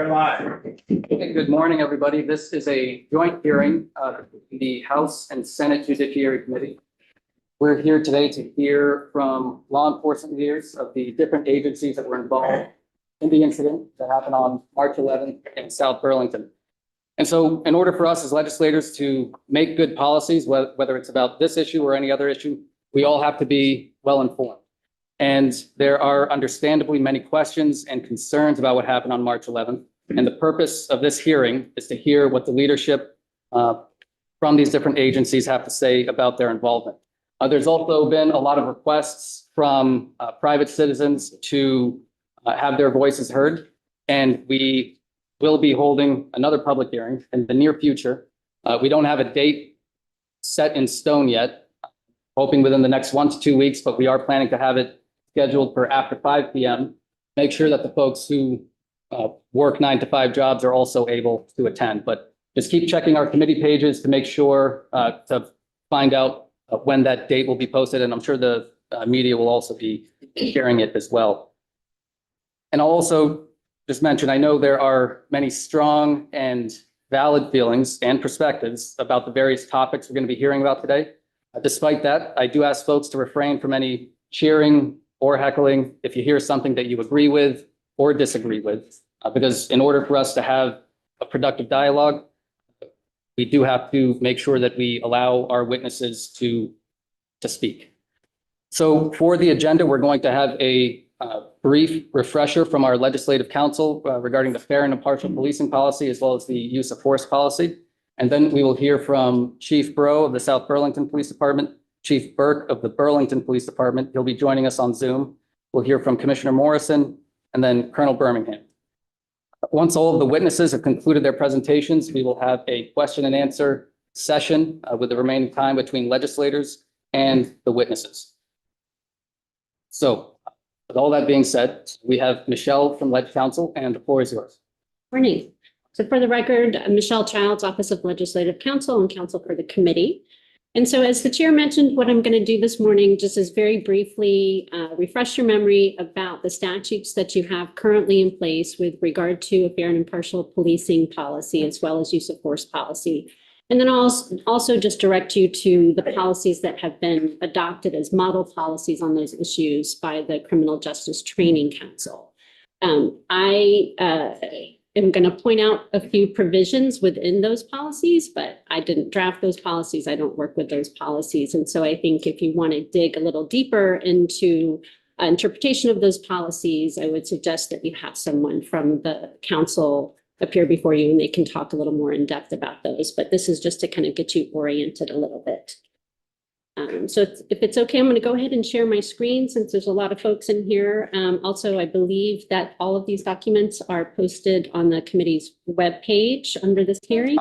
Okay, good morning, everybody. This is a joint hearing of the House and Senate Judiciary Committee. We're here today to hear from law enforcement leaders of the different agencies that were involved in the incident that happened on March 11th in South Burlington. And so in order for us as legislators to make good policies, whether it's about this issue or any other issue, we all have to be well informed. And there are understandably many questions and concerns about what happened on March 11th. And the purpose of this hearing is to hear what the leadership from these different agencies have to say about their involvement. There's also been a lot of requests from private citizens to have their voices heard. And we will be holding another public hearing in the near future. We don't have a date set in stone yet, hoping within the next 1 to 2 weeks, but we are planning to have it scheduled for after 5 p.m. Make sure that the folks who work 9 to 5 jobs are also able to attend. But just keep checking our committee pages to make sure to find out when that date will be posted. And I'm sure the media will also be sharing it as well. And I'll also just mention, I know there are many strong and valid feelings and perspectives about the various topics we're going to be hearing about today. Despite that, I do ask folks to refrain from any cheering or heckling if you hear something that you agree with or disagree with, because in order for us to have a productive dialogue, we do have to make sure that we allow our witnesses to speak. So for the agenda, we're going to have a brief refresher from our legislative council regarding the fair and impartial policing policy, as well as the use of force policy. And then we will hear from Chief Bro of the South Burlington Police Department, Chief Burke of the Burlington Police Department. He'll be joining us on Zoom. We'll hear from Commissioner Morrison and then Colonel Birmingham. Once all of the witnesses have concluded their presentations, we will have a question and answer session with the remaining time between legislators and the witnesses. So with all that being said, we have Michelle from Leg Council, and the floor is yours. Morning. So for the record, Michelle Childs, Office of Legislative Counsel and Counsel for the committee. And so as the chair mentioned, what I'm going to do this morning just is very briefly refresh your memory about the statutes that you have currently in place with regard to a fair and impartial policing policy, as well as use of force policy. And then I'll also just direct you to the policies that have been adopted as model policies on those issues by the Criminal Justice Training Council. I'm going to point out a few provisions within those policies, but I didn't draft those policies. I don't work with those policies. And so I think if you want to dig a little deeper into interpretation of those policies, I would suggest that you have someone from the council appear before you and they can talk a little more in depth about those. But this is just to kind of get you oriented a little bit. So if it's okay, I'm going to go ahead and share my screen since there's a lot of folks in here. Also, I believe that all of these documents are posted on the committee's webpage under this hearing.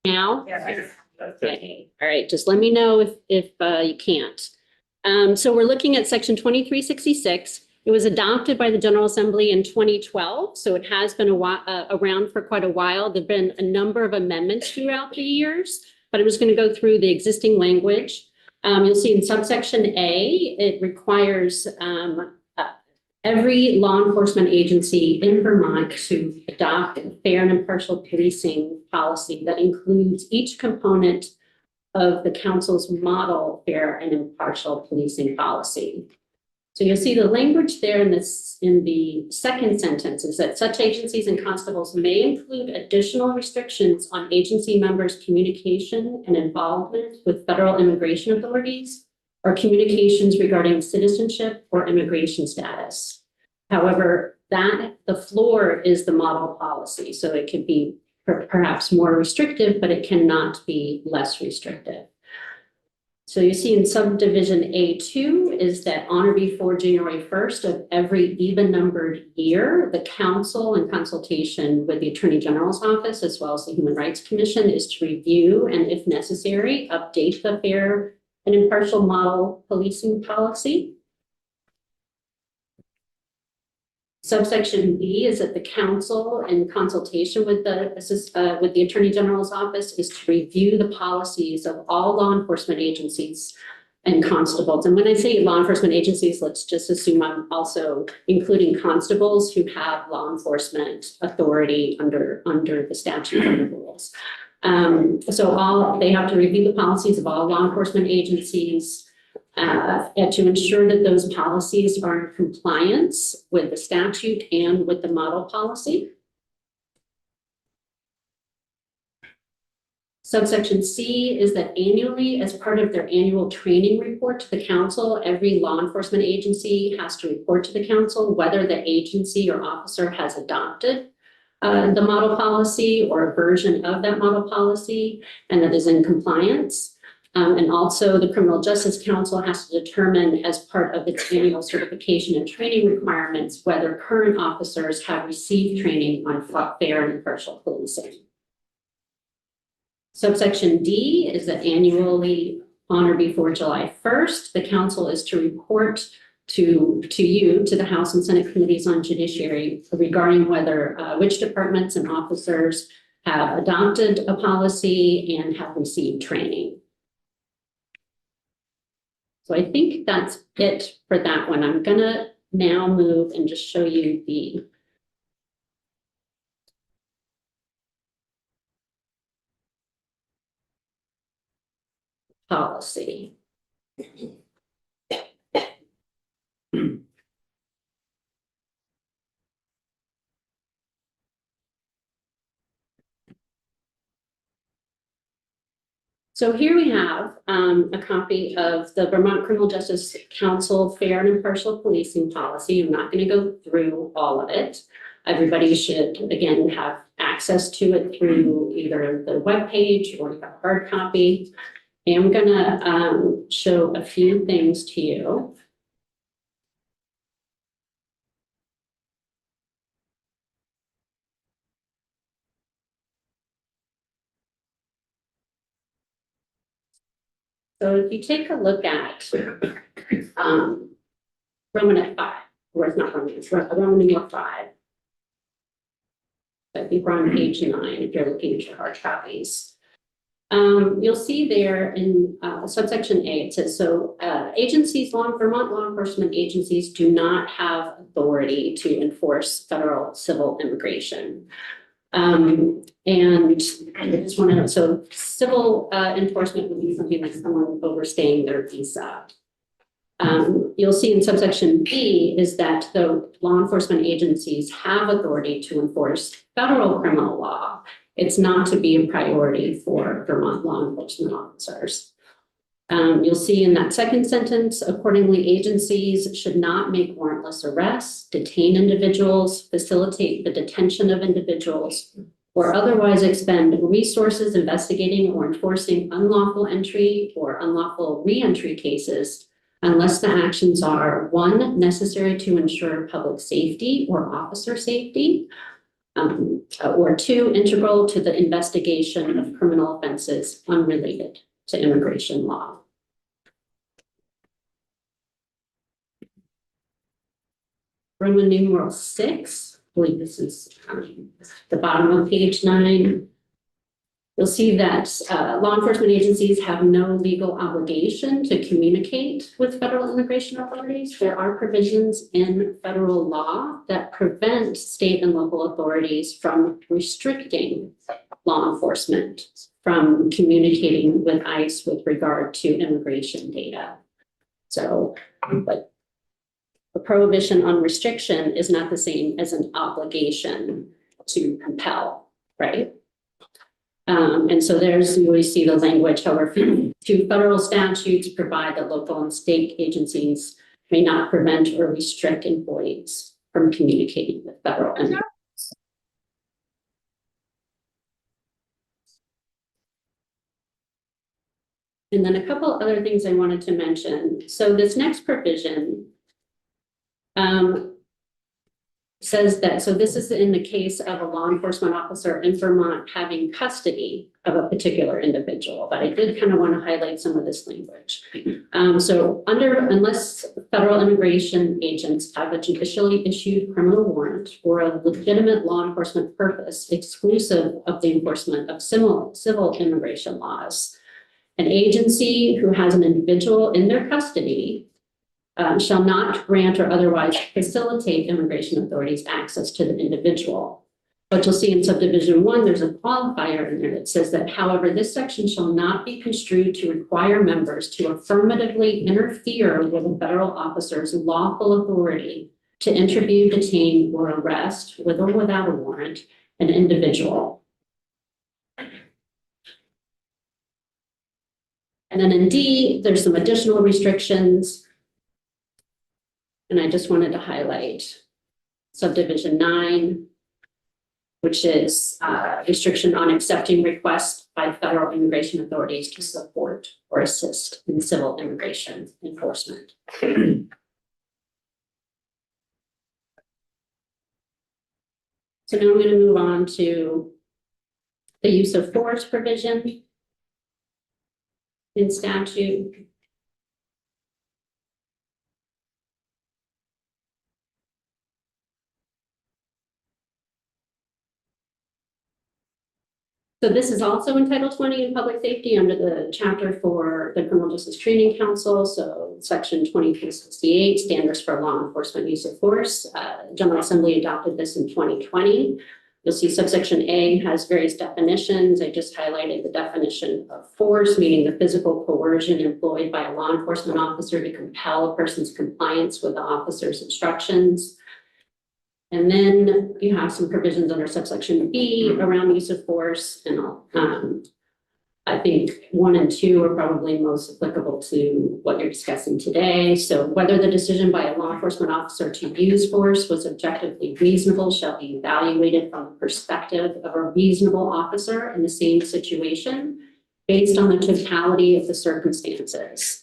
Now? Yes. Okay. All right. Just let me know if you can't. So we're looking at section 2366. It was adopted by the General Assembly in 2012, so it has been around for quite a while. There've been a number of amendments throughout the years. but I'm just going to go through the existing language. You'll see in subsection A, it requires every law enforcement agency in Vermont to adopt a fair and impartial policing policy that includes each component of the council's model fair and impartial policing policy. So you'll see the language there in the second sentence is that such agencies and constables may include additional restrictions on agency members' communication and involvement with federal immigration authorities or communications regarding citizenship or immigration status. However, the floor is the model policy, so it could be perhaps more restrictive, but it cannot be less restrictive. So you see in subdivision A2 is that on or before January 1st of every even numbered year, the council in consultation with the Attorney General's office, as well as the Human Rights Commission, is to review and if necessary, update the fair and impartial model policing policy. Subsection B is that the council, in consultation with the Attorney General's office, is to review the policies of all law enforcement agencies and constables. And when I say law enforcement agencies, let's just assume I'm also including constables who have law enforcement authority under the statute and the rules. So they have to review the policies of all law enforcement agencies, and to ensure that those policies are in compliance with the statute and with the model policy. Subsection C is that annually, as part of their annual training report to the council, every law enforcement agency has to report to the council whether the agency or officer has adopted the model policy or a version of that model policy and that is in compliance. And also the Criminal Justice Council has to determine as part of its annual certification and training requirements whether current officers have received training on fair and impartial policing. Subsection D is that annually on or before July 1st, the council is to report to the House and Senate Committees on Judiciary regarding whether which departments and officers have adopted a policy and have received training. So I think that's it for that one. I'm gonna now move and just show you the policy. So here we have a copy of the Vermont Criminal Justice Council Fair and Impartial Policing Policy. I'm not going to go through all of it. Everybody should, again, have access to it through either the webpage or a hard copy. And I'm going to show a few things to you. So if you take a look at Romanet 5, or it's not Romanet, it's Roman numeral 5. I think we're on page 9 if you're looking at your hard copies. You'll see there in subsection A, it says, so Vermont law enforcement agencies do not have authority to enforce federal civil immigration. And I just want to know, so civil enforcement would be something like someone overstaying their visa. You'll see in subsection B is that the law enforcement agencies have authority to enforce federal criminal law. It's not to be a priority for Vermont law enforcement officers. You'll see in that second sentence, accordingly, agencies should not make warrantless arrests, detain individuals, facilitate the detention of individuals, or otherwise expend resources investigating or enforcing unlawful entry or unlawful re-entry cases unless the actions are 1, necessary to ensure public safety or officer safety, or 2, integral to the investigation of criminal offenses unrelated to immigration law. Roman numeral 6, I believe this is the bottom of page 9. You'll see that law enforcement agencies have no legal obligation to communicate with federal immigration authorities. There are provisions in federal law that prevent state and local authorities from restricting law enforcement from communicating with ICE with regard to immigration data. So, but a prohibition on restriction is not the same as an obligation to compel, right? And so there's, you always see the language, however, two federal statutes provide that local and state agencies may not prevent or restrict employees from communicating with federal entities. And then a couple other things I wanted to mention. So this next provision says that, so this is in the case of a law enforcement officer in Vermont having custody of a particular individual, but I did kind of want to highlight some of this language. So unless federal immigration agents have a judicially issued criminal warrant or a legitimate law enforcement purpose exclusive of the enforcement of civil immigration laws, an agency who has an individual in their custody shall not grant or otherwise facilitate immigration authorities access to the individual. But you'll see in subdivision 1, there's a qualifier in there that says that, however, this section shall not be construed to require members to affirmatively interfere with a federal officer's lawful authority to interview, detain, or arrest, with or without a warrant, an individual. And then in D, there's some additional restrictions. And I just wanted to highlight subdivision 9, which is restriction on accepting requests by federal immigration authorities to support or assist in civil immigration enforcement. So now I'm going to move on to the use of force provision in statute. So this is also in Title 20 in public safety under the chapter for the Criminal Justice Training Council. So section 2368, standards for law enforcement use of force. General Assembly adopted this in 2020. You'll see subsection A has various definitions. I just highlighted the definition of force, meaning the physical coercion employed by a law enforcement officer to compel a person's compliance with the officer's instructions. And then you have some provisions under subsection B around use of force. And I think 1 and 2 are probably most applicable to what you're discussing today. So whether the decision by a law enforcement officer to use force was objectively reasonable shall be evaluated from the perspective of a reasonable officer in the same situation based on the totality of the circumstances.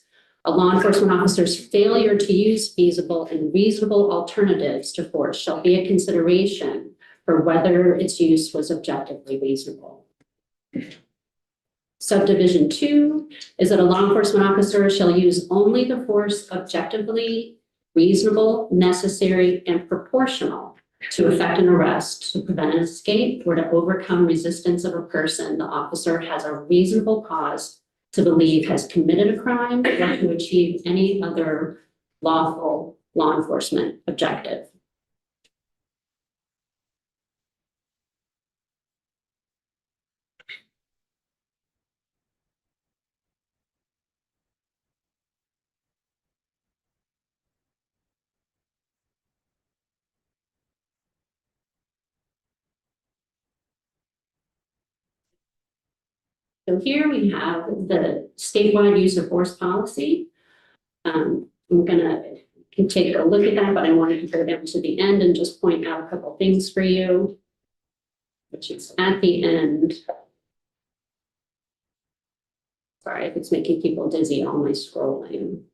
A law enforcement officer's failure to use feasible and reasonable alternatives to force shall be a consideration for whether its use was objectively reasonable. Subdivision 2 is that a law enforcement officer shall use only the force objectively reasonable, necessary, and proportional to effect an arrest, to prevent an escape, or to overcome resistance of a person the officer has a reasonable cause to believe has committed a crime or to achieve any other lawful law enforcement objective. So here we have the statewide use of force policy. I'm can take a look at that, but I wanted to go down to the end and just point out a couple things for you, which is at the end. Sorry if it's making people dizzy on my scrolling.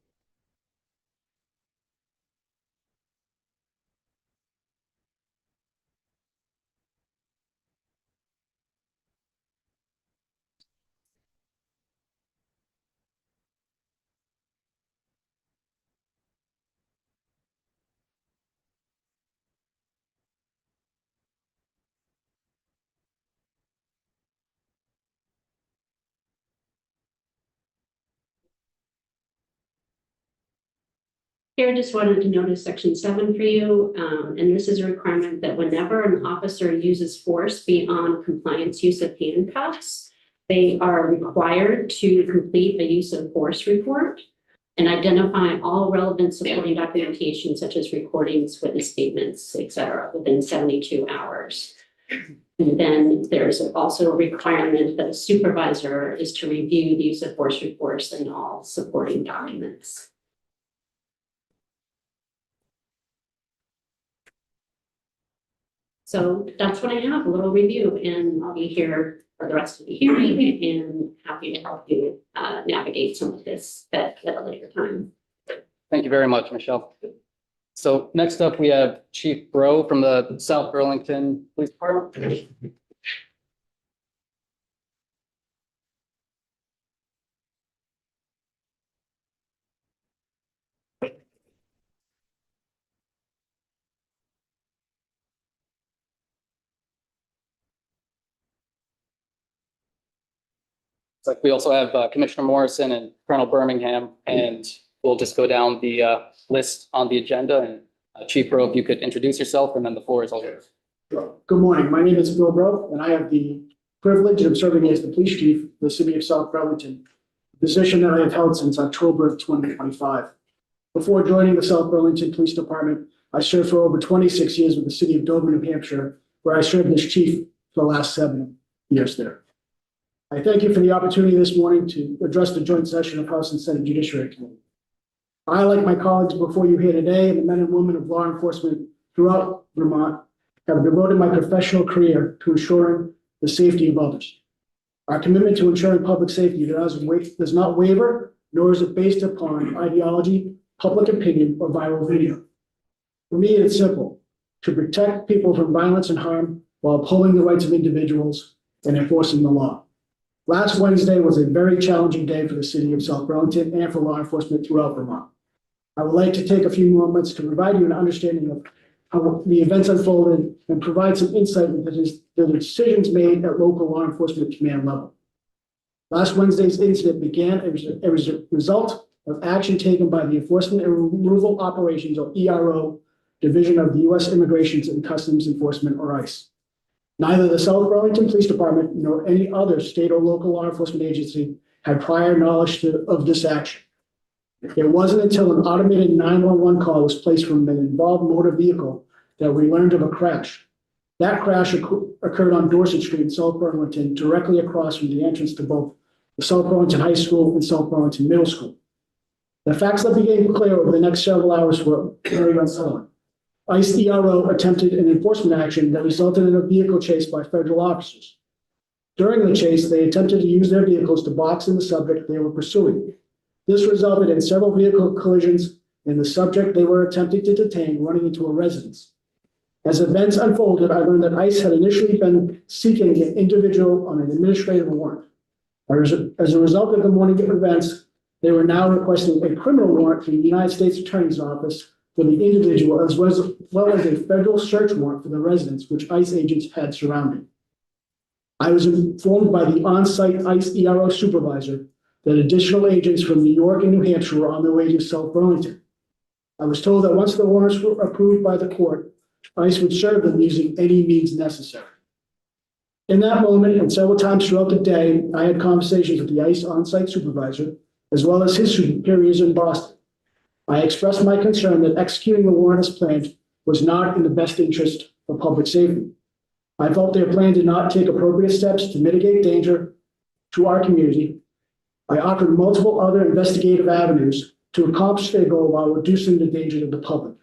Here, just wanted to notice section 7 for you, and this is a requirement that whenever an officer uses force beyond compliance use of handcuffs, they are required to complete a use of force report and identify all relevant supporting documentation such as recordings, witness statements, et cetera, within 72 hours. And then there's also a requirement that a supervisor is to review the use of force reports and all supporting documents. So that's what I have, a little review, and I'll be here for the rest of the hearing and happy to help you navigate some of this at a later time. Thank you very much, Michelle. So next up, we have Chief Bro from the South Burlington Police Department. It's like we also have Commissioner Morrison and Colonel Birmingham, and we'll just go down the list on the agenda. And Chief Bro, if you could introduce yourself, and then the floor is all yours. Good morning. My name is Bill Bro, and I have the privilege of serving as the police chief of the city of South Burlington, a position that I have held since October of 2025. Before joining the South Burlington Police Department, I served for over 26 years with the city of Dover, New Hampshire, where I served as chief for the last 7 years there. I thank you for the opportunity this morning to address the joint session of House and Senate Judiciary Committee. I, like my colleagues before you here today, and the men and women of law enforcement throughout Vermont, have devoted my professional career to ensuring the safety of others. Our commitment to ensuring public safety does not waver, nor is it based upon ideology, public opinion, or viral video. For me, it's simple: to protect people from violence and harm while upholding the rights of individuals and enforcing the law. Last Wednesday was a very challenging day for the city of South Burlington and for law enforcement throughout Vermont. I would like to take a few moments to provide you an understanding of how the events unfolded and provide some insight into the decisions made at local law enforcement command level. Last Wednesday's incident began as a result of action taken by the Enforcement and Removal Operations, or ERO, Division of the U.S. Immigration and Customs Enforcement, or ICE. Neither the South Burlington Police Department nor any other state or local law enforcement agency had prior knowledge of this action. It wasn't until an automated 911 call was placed from an involved motor vehicle that we learned of a crash. That crash occurred on Dorset Street in South Burlington, directly across from the entrance to both the South Burlington High School and South Burlington Middle School. The facts that became clear over the next several hours were very unsettling. ICE ERO attempted an enforcement action that resulted in a vehicle chase by federal officers. During the chase, they attempted to use their vehicles to box in the subject they were pursuing. This resulted in several vehicle collisions and the subject they were attempting to detain running into a residence. As events unfolded, I learned that ICE had initially been seeking an individual on an administrative warrant. As a result of the morning events, they were now requesting a criminal warrant from the United States Attorney's Office for the individual, as well as a federal search warrant for the residence, which ICE agents had surrounded. I was informed by the on-site ICE ERO supervisor that additional agents from New York and New Hampshire were on their way to South Burlington. I was told that once the warrants were approved by the court, ICE would serve them using any means necessary. In that moment, and several times throughout the day, I had conversations with the ICE on-site supervisor, as well as his superiors in Boston. I expressed my concern that executing the warrant as planned was not in the best interest of public safety. I felt their plan did not take appropriate steps to mitigate danger to our community. I offered multiple other investigative avenues to accomplish their goal while reducing the danger to the public.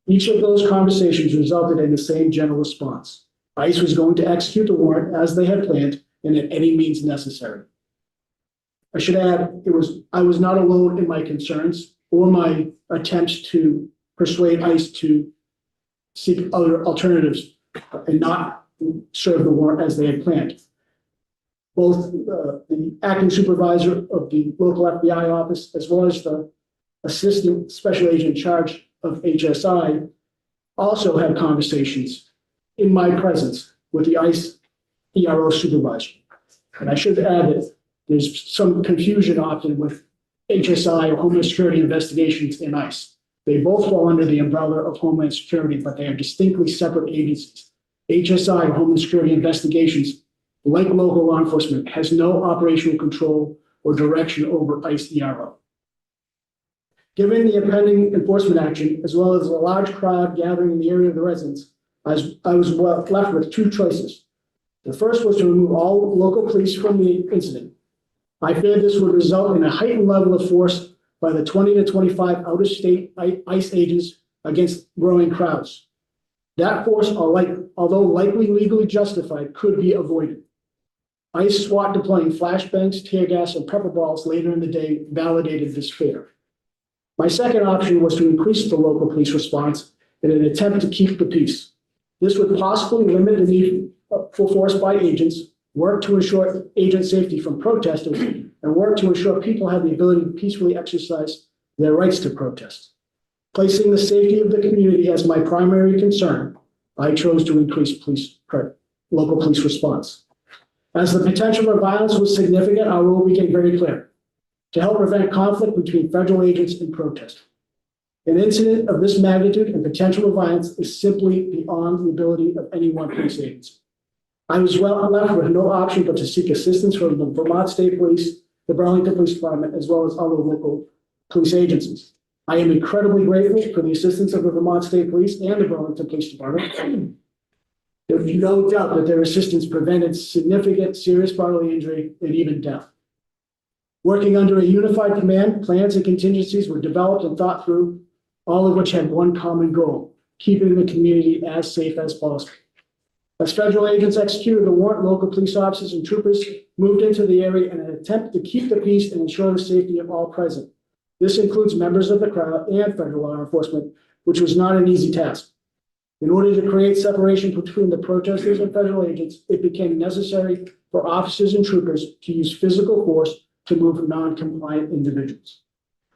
Each of those conversations resulted in the same general response. ICE was going to execute the warrant as they had planned and at any means necessary. I should add, I was not alone in my concerns or my attempts to persuade ICE to seek other alternatives and not serve the warrant as they had planned. Both the acting supervisor of the local FBI office, as well as the assistant special agent in charge of HSI, also had conversations in my presence with the ICE ERO supervisor. And I should add that there's some confusion often with HSI or Homeland Security investigations in ICE. They both fall under the umbrella of Homeland Security, but they are distinctly separate agencies. HSI, Homeland Security Investigations, like local law enforcement, has no operational control or direction over ICE ERO. Given the impending enforcement action, as well as a large crowd gathering in the area of the residents, I was left with two choices. The first was to remove all local police from the incident. I feared this would result in a heightened level of force by the 20 to 25 out-of-state ICE agents against growing crowds. That force, although likely legally justified, could be avoided. ICE SWAT deploying flashbangs, tear gas, and pepper balls later in the day validated this fear. My second option was to increase the local police response in an attempt to keep the peace. This would possibly limit the need for force by agents, work to ensure agent safety from protesters, and work to ensure people have the ability to peacefully exercise their rights to protest. Placing the safety of the community as my primary concern, I chose to increase local police response. As the potential for violence was significant, our rule became very clear: to help prevent conflict between federal agents and protesters. An incident of this magnitude and potential of violence is simply beyond the ability of any one police agency. I was left with no option but to seek assistance from the Vermont State Police, the Burlington Police Department, as well as other local police agencies. I am incredibly grateful for the assistance of the Vermont State Police and the Burlington Police Department. There's no doubt that their assistance prevented significant serious bodily injury and even death. Working under a unified command, plans and contingencies were developed and thought through, all of which had one common goal: keeping the community as safe as possible. As federal agents executed the warrant, local police officers and troopers moved into the area in an attempt to keep the peace and ensure the safety of all present. This includes members of the crowd and federal law enforcement, which was not an easy task. In order to create separation between the protesters and federal agents, it became necessary for officers and troopers to use physical force to move non-compliant individuals.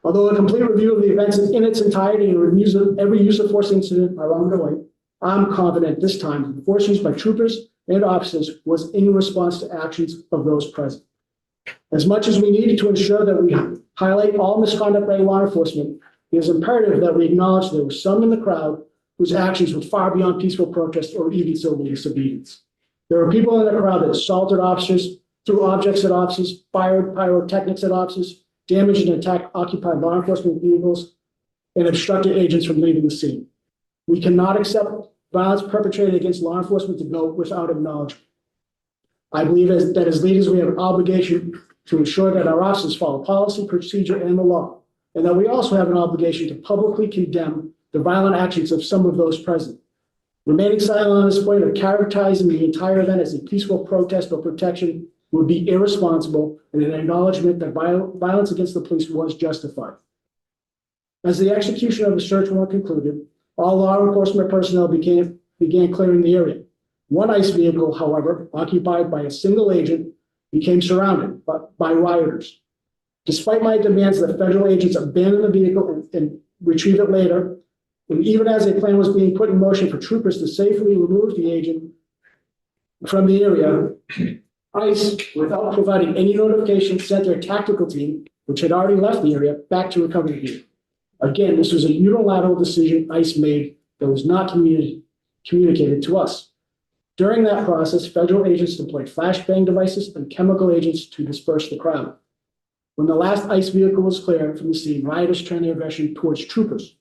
Although a complete review of the events in its entirety and reviews of every use of force incident are underway, I'm confident this time the force used by troopers and officers was in response to actions of those present. As much as we needed to ensure that we highlight all misconduct by law enforcement, it is imperative that we acknowledge there were some in the crowd whose actions were far beyond peaceful protest or even civil disobedience. There were people in the crowd that assaulted officers, threw objects at officers, fired pyrotechnics at officers, damaged and attacked occupied law enforcement vehicles, and obstructed agents from leaving the scene. We cannot accept violence perpetrated against law enforcement to go without acknowledgement. I believe that as leaders, we have an obligation to ensure that our officers follow policy, procedure, and the law, and that we also have an obligation to publicly condemn the violent actions of some of those present. Remaining silent on this point or characterizing the entire event as a peaceful protest or protection would be irresponsible and an acknowledgement that violence against the police was justified. As the execution of the search warrant concluded, all law enforcement personnel began clearing the area. One ICE vehicle, however, occupied by a single agent, became surrounded by rioters. Despite my demands that federal agents abandon the vehicle and retrieve it later, and even as a plan was being put in motion for troopers to safely remove the agent from the area, ICE, without providing any notification, sent their tactical team, which had already left the area, back to recover the vehicle. Again, this was a unilateral decision ICE made that was not communicated to us. During that process, federal agents deployed flashbang devices and chemical agents to disperse the crowd. When the last ICE vehicle was cleared from the scene, rioters turned their aggression towards troopers.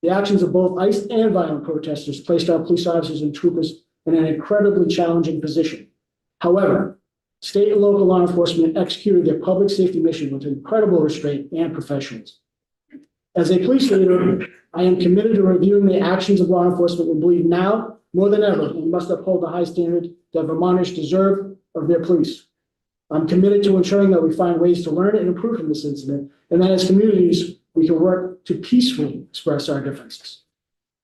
The actions of both ICE and violent protesters placed our police officers and troopers in an incredibly challenging position. However, state and local law enforcement executed their public safety mission with incredible restraint and professionalism. As a police leader, I am committed to reviewing the actions of law enforcement and believe now more than ever we must uphold the high standard that Vermonters deserve of their police. I'm committed to ensuring that we find ways to learn and improve from this incident, and that as communities, we can work to peacefully express our differences.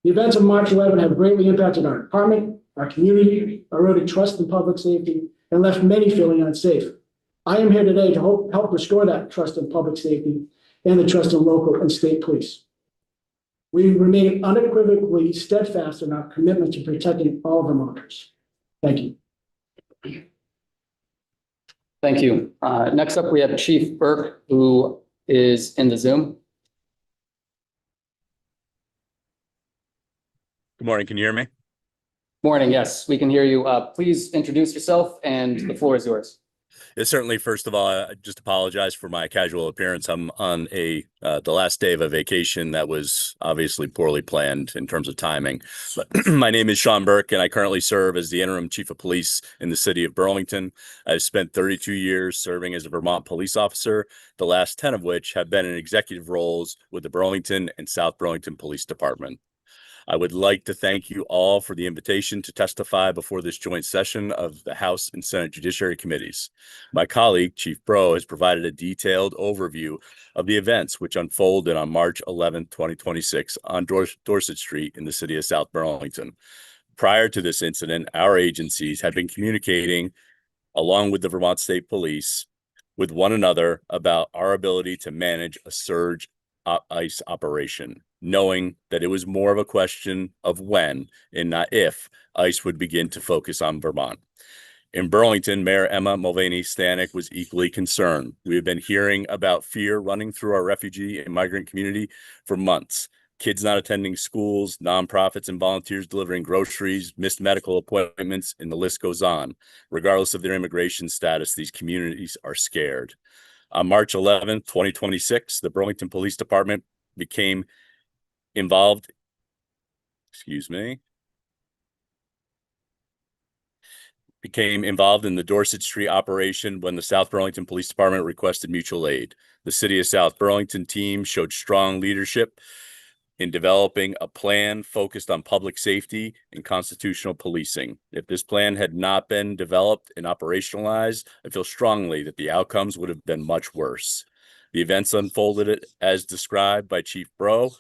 The events of March 11 have greatly impacted our department, our community, eroded trust in public safety, and left many feeling unsafe. I am here today to help restore that trust in public safety and the trust in local and state police. We remain unequivocally steadfast in our commitment to protecting all Vermonters. Thank you. Thank you. Next up, we have Chief Burke, who is in the Zoom. Good morning. Can you hear me? Morning, yes, we can hear you. Please introduce yourself and the floor is yours. Certainly, first of all, I just apologize for my casual appearance. I'm on the last day of a vacation that was obviously poorly planned in terms of timing. But my name is Sean Burke, and I currently serve as the interim chief of police in the city of Burlington. I've spent 32 years serving as a Vermont police officer, the last 10 of which have been in executive roles with the Burlington and South Burlington Police Department. I would like to thank you all for the invitation to testify before this joint session of the House and Senate Judiciary Committees. My colleague, Chief Bro, has provided a detailed overview of the events which unfolded on March 11, 2026 on Dorset Street in the city of South Burlington. Prior to this incident, our agencies had been communicating, along with the Vermont State Police, with one another about our ability to manage a surge ICE operation, knowing that it was more of a question of when and not if ICE would begin to focus on Vermont. In Burlington, Mayor Emma Mulvaney Stanek was equally concerned. We have been hearing about fear running through our refugee and migrant community for months. Kids not attending schools, nonprofits and volunteers delivering groceries, missed medical appointments, and the list goes on. Regardless of their immigration status, these communities are scared. On March 11th, 2026, the Burlington Police Department became involved in the Dorset Street operation when the South Burlington Police Department requested mutual aid. The City of South Burlington team showed strong leadership in developing a plan focused on public safety and constitutional policing. If this plan had not been developed and operationalized, I feel strongly that the outcomes would have been much worse. The events unfolded as described by Chief Bro,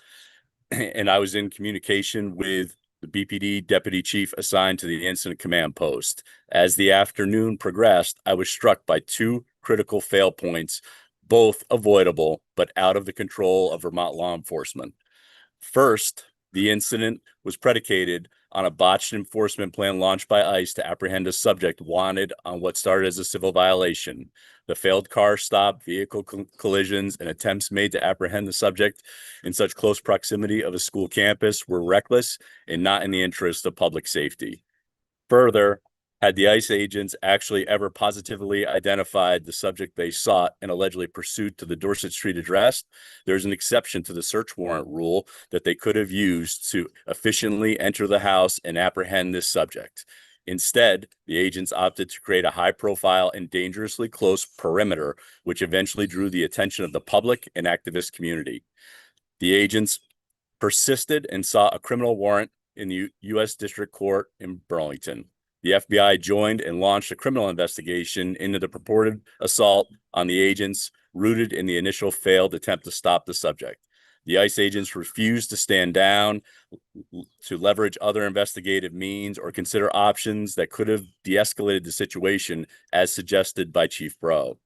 and I was in communication with the BPD deputy chief assigned to the incident command post. As the afternoon progressed, I was struck by two critical fail points, both avoidable but out of the control of Vermont law enforcement. First, the incident was predicated on a botched enforcement plan launched by ICE to apprehend a subject wanted on what started as a civil violation. The failed car stop, vehicle collisions, and attempts made to apprehend the subject in such close proximity of a school campus were reckless and not in the interest of public safety. Further, had the ICE agents actually ever positively identified the subject they sought and allegedly pursued to the Dorset Street address, there's an exception to the search warrant rule that they could have used to efficiently enter the house and apprehend this subject. Instead, the agents opted to create a high-profile and dangerously close perimeter, which eventually drew the attention of the public and activist community. The agents persisted and sought a criminal warrant in the U.S. District Court in Burlington. The FBI joined and launched a criminal investigation into the purported assault on the agents, rooted in the initial failed attempt to stop the subject. The ICE agents refused to stand down, to leverage other investigative means, or consider options that could have de-escalated the situation, as suggested by Chief Bro.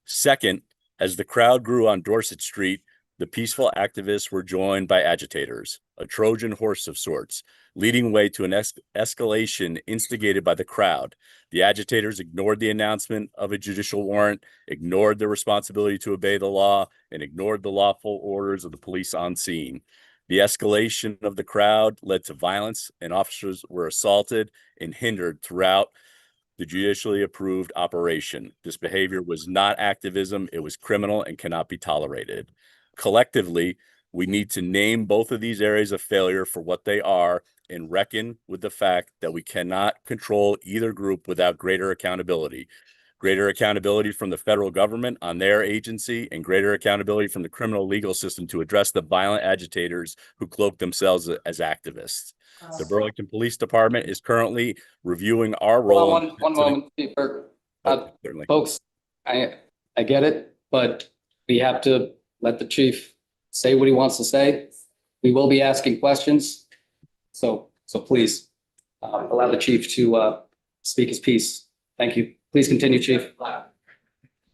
Second, as the crowd grew on Dorset Street, the peaceful activists were joined by agitators, a Trojan horse of sorts, leading way to an escalation instigated by the crowd. The agitators ignored the announcement of a judicial warrant, ignored their responsibility to obey the law, and ignored the lawful orders of the police on scene. The escalation of the crowd led to violence, and officers were assaulted and hindered throughout the judicially approved operation. This behavior was not activism, it was criminal and cannot be tolerated. Collectively, we need to name both of these areas of failure for what they are and reckon with the fact that we cannot control either group without greater accountability. Greater accountability from the federal government on their agency, and greater accountability from the criminal legal system to address the violent agitators who cloak themselves as activists. The Burlington Police Department is currently reviewing our role. One moment, Chief Burke. Certainly. Folks, I get it, but we have to let the chief say what he wants to say. We will be asking questions. So please allow the chief to speak his piece. Thank you. Please continue, Chief.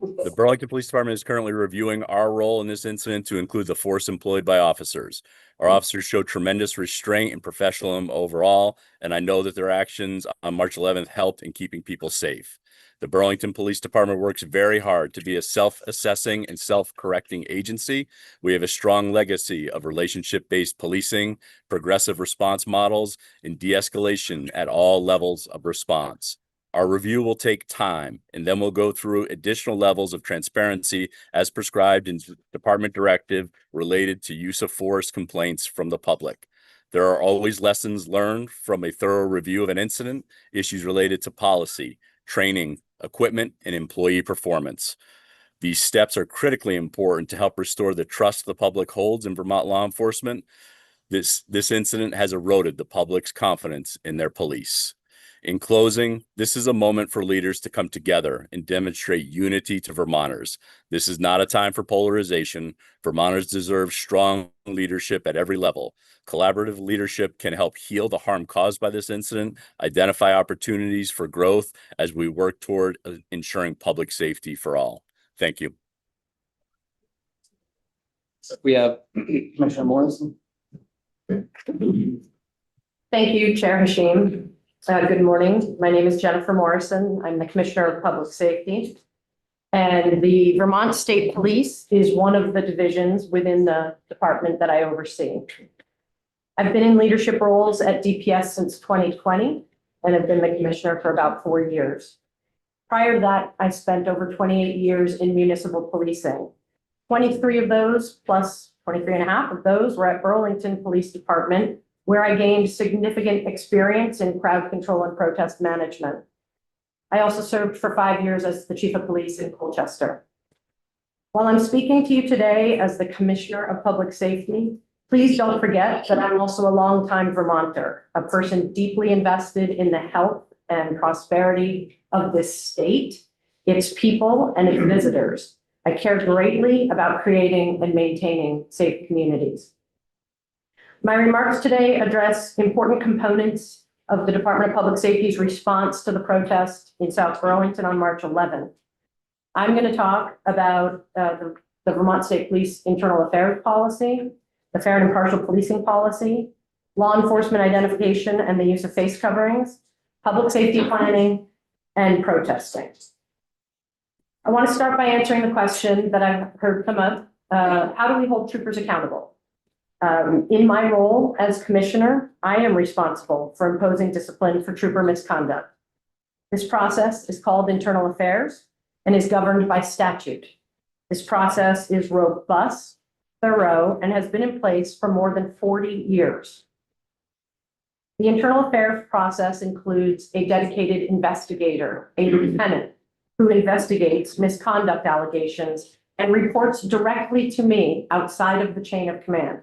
The Burlington Police Department is currently reviewing our role in this incident to include the force employed by officers. Our officers showed tremendous restraint and professionalism overall, and I know that their actions on March 11th helped in keeping people safe. The Burlington Police Department works very hard to be a self-assessing and self-correcting agency. We have a strong legacy of relationship-based policing, progressive response models, and de-escalation at all levels of response. Our review will take time, and then we'll go through additional levels of transparency as prescribed in department directive related to use of force complaints from the public. There are always lessons learned from a thorough review of an incident, issues related to policy, training, equipment, and employee performance. These steps are critically important to help restore the trust the public holds in Vermont law enforcement. This incident has eroded the public's confidence in their police. In closing, this is a moment for leaders to come together and demonstrate unity to Vermonters. This is not a time for polarization. Vermonters deserve strong leadership at every level. Collaborative leadership can help heal the harm caused by this incident, identify opportunities for growth as we work toward ensuring public safety for all. Thank you. We have Commissioner Morrison. Thank you, Chair Hashim. Good morning. My name is Jennifer Morrison. I'm the Commissioner of Public Safety. And the Vermont State Police is one of the divisions within the department that I oversee. I've been in leadership roles at DPS since 2020 and have been the commissioner for about 4 years. Prior to that, I spent over 28 years in municipal policing. 23 of those, plus 23 and a half of those, were at Burlington Police Department, where I gained significant experience in crowd control and protest management. I also served for 5 years as the chief of police in Colchester. While I'm speaking to you today as the Commissioner of Public Safety, please don't forget that I'm also a longtime Vermonter, a person deeply invested in the health and prosperity of this state, its people, and its visitors. I care greatly about creating and maintaining safe communities. My remarks today address important components of the Department of Public Safety's response to the protest in South Burlington on March 11th. I'm going to talk about the Vermont State Police Internal Affairs Policy, the Fair and Impartial Policing Policy, law enforcement identification and the use of face coverings, public safety planning, and protesting. I want to start by answering the question that I've heard come up. How do we hold troopers accountable? In my role as commissioner, I am responsible for imposing discipline for trooper misconduct. This process is called internal affairs and is governed by statute. This process is robust, thorough, and has been in place for more than 40 years. The internal affairs process includes a dedicated investigator, a lieutenant, who investigates misconduct allegations and reports directly to me outside of the chain of command.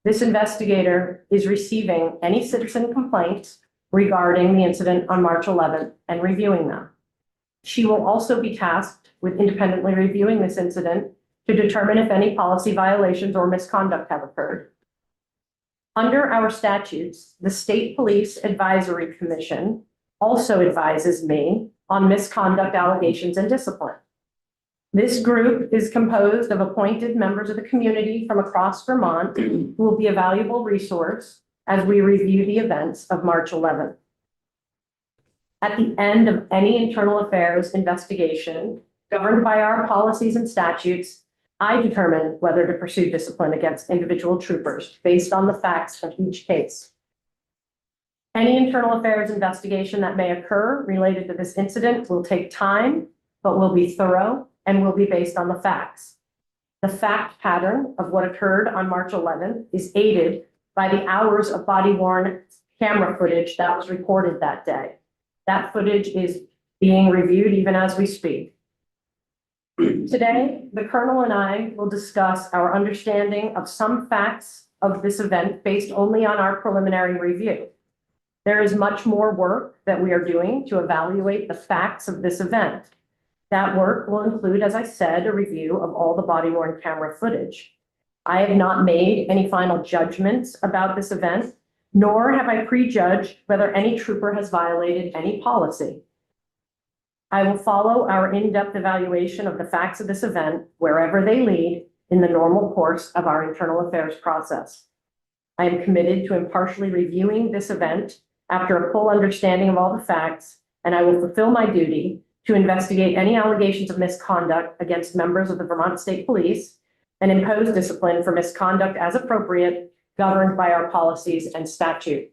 This investigator is receiving any citizen complaints regarding the incident on March 11th and reviewing them. She will also be tasked with independently reviewing this incident to determine if any policy violations or misconduct have occurred. Under our statutes, the State Police Advisory Commission also advises me on misconduct allegations and discipline. This group is composed of appointed members of the community from across Vermont who will be a valuable resource as we review the events of March 11th. At the end of any internal affairs investigation, governed by our policies and statutes, I determine whether to pursue discipline against individual troopers based on the facts of each case. Any internal affairs investigation that may occur related to this incident will take time, but will be thorough and will be based on the facts. The fact pattern of what occurred on March 11th is aided by the hours of body-worn camera footage that was recorded that day. That footage is being reviewed even as we speak. Today, the Colonel and I will discuss our understanding of some facts of this event based only on our preliminary review. There is much more work that we are doing to evaluate the facts of this event. That work will include, as I said, a review of all the body-worn camera footage. I have not made any final judgments about this event, nor have I prejudged whether any trooper has violated any policy. I will follow our in-depth evaluation of the facts of this event wherever they lead in the normal course of our internal affairs process. I am committed to impartially reviewing this event after a full understanding of all the facts, and I will fulfill my duty to investigate any allegations of misconduct against members of the Vermont State Police and impose discipline for misconduct as appropriate, governed by our policies and statute.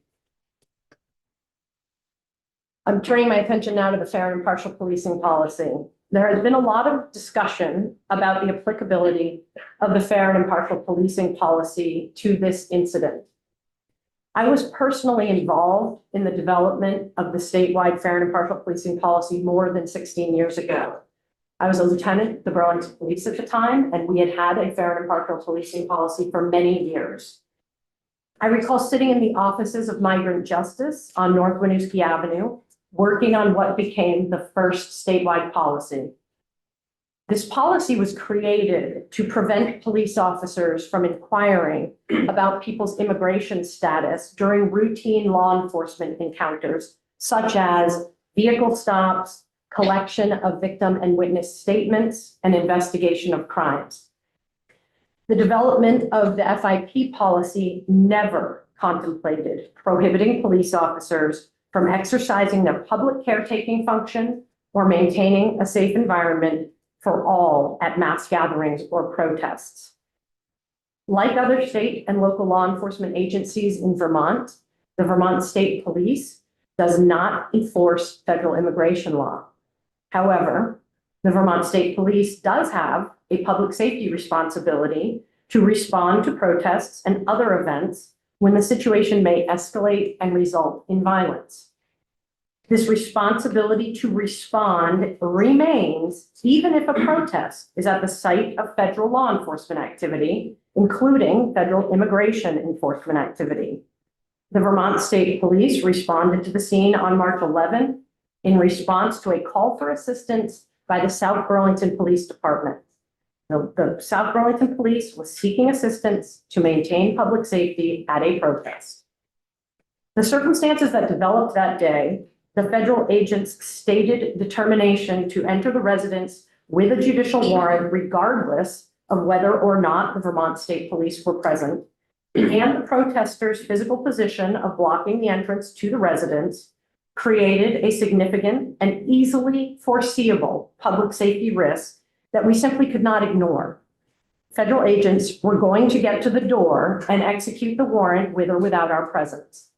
I'm turning my attention now to the fair and impartial policing policy. There has been a lot of discussion about the applicability of the fair and impartial policing policy to this incident. I was personally involved in the development of the statewide fair and impartial policing policy more than 16 years ago. I was a lieutenant at the Burlington Police at the time, and we had a fair and impartial policing policy for many years. I recall sitting in the offices of Migrant Justice on North Winooski Avenue, working on what became the first statewide policy. This policy was created to prevent police officers from inquiring about people's immigration status during routine law enforcement encounters, such as vehicle stops, collection of victim and witness statements, and investigation of crimes. The development of the FIP policy never contemplated prohibiting police officers from exercising their public caretaking function or maintaining a safe environment for all at mass gatherings or protests. Like other state and local law enforcement agencies in Vermont, the Vermont State Police does not enforce federal immigration law. However, the Vermont State Police does have a public safety responsibility to respond to protests and other events when the situation may escalate and result in violence. This responsibility to respond remains even if a protest is at the site of federal law enforcement activity, including federal immigration enforcement activity. The Vermont State Police responded to the scene on March 11 in response to a call for assistance by the South Burlington Police Department. The South Burlington Police was seeking assistance to maintain public safety at a protest. The circumstances that developed that day, the federal agents' stated determination to enter the residence with a judicial warrant, regardless of whether or not the Vermont State Police were present, and the protesters' physical position of blocking the entrance to the residence, created a significant and easily foreseeable public safety risk that we simply could not ignore. Federal agents were going to get to the door and execute the warrant with or without our presence.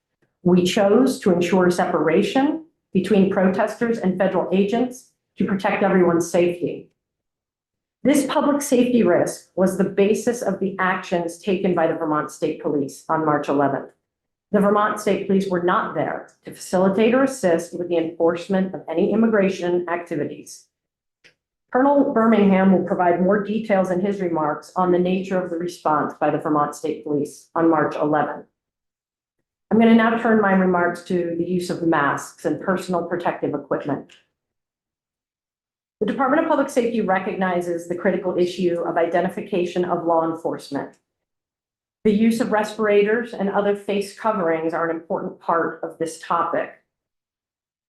We chose to ensure separation between protesters and federal agents to protect everyone's safety. This public safety risk was the basis of the actions taken by the Vermont State Police on March 11th. The Vermont State Police were not there to facilitate or assist with the enforcement of any immigration activities. Colonel Birmingham will provide more details in his remarks on the nature of the response by the Vermont State Police on March 11th. I'm going to now turn my remarks to the use of masks and personal protective equipment. The Department of Public Safety recognizes the critical issue of identification of law enforcement. The use of respirators and other face coverings are an important part of this topic.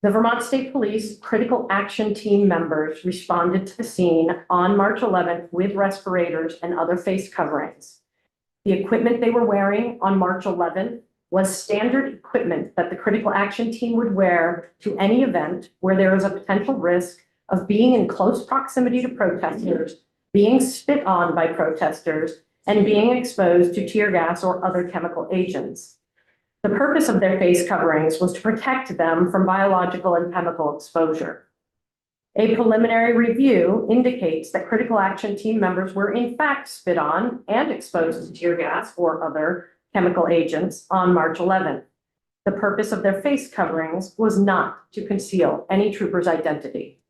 The Vermont State Police Critical Action Team members responded to the scene on March 11th with respirators and other face coverings. The equipment they were wearing on March 11th was standard equipment that the Critical Action Team would wear to any event where there is a potential risk of being in close proximity to protesters, being spit on by protesters, and being exposed to tear gas or other chemical agents. The purpose of their face coverings was to protect them from biological and chemical exposure. A preliminary review indicates that Critical Action Team members were in fact spit on and exposed to tear gas or other chemical agents on March 11th. The purpose of their face coverings was not to conceal any trooper's identity.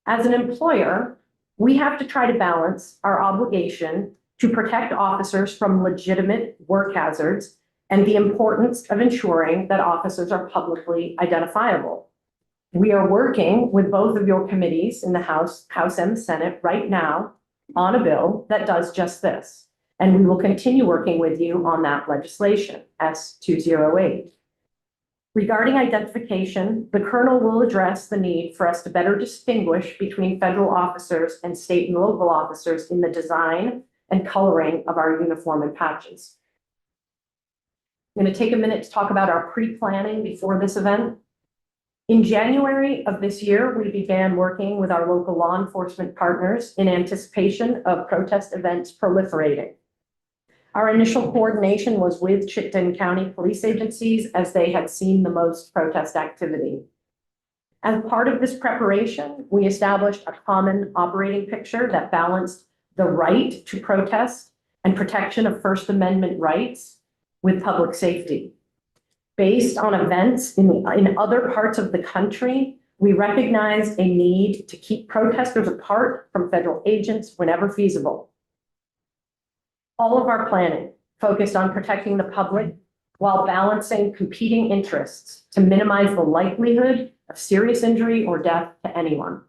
As an employer, we have to try to balance our obligation to protect officers from legitimate work hazards and the importance of ensuring that officers are publicly identifiable. We are working with both of your committees in the House and the Senate right now on a bill that does just this. And we will continue working with you on that legislation, S208. Regarding identification, the Colonel will address the need for us to better distinguish between federal officers and state and local officers in the design and coloring of our uniform and patches. I'm going to take a minute to talk about our pre-planning before this event. In January of this year, we began working with our local law enforcement partners in anticipation of protest events proliferating. Our initial coordination was with Chittenden County police agencies as they had seen the most protest activity. As part of this preparation, we established a common operating picture that balanced the right to protest and protection of First Amendment rights with public safety. Based on events in other parts of the country, we recognized a need to keep protesters apart from federal agents whenever feasible. All of our planning focused on protecting the public while balancing competing interests to minimize the likelihood of serious injury or death to anyone.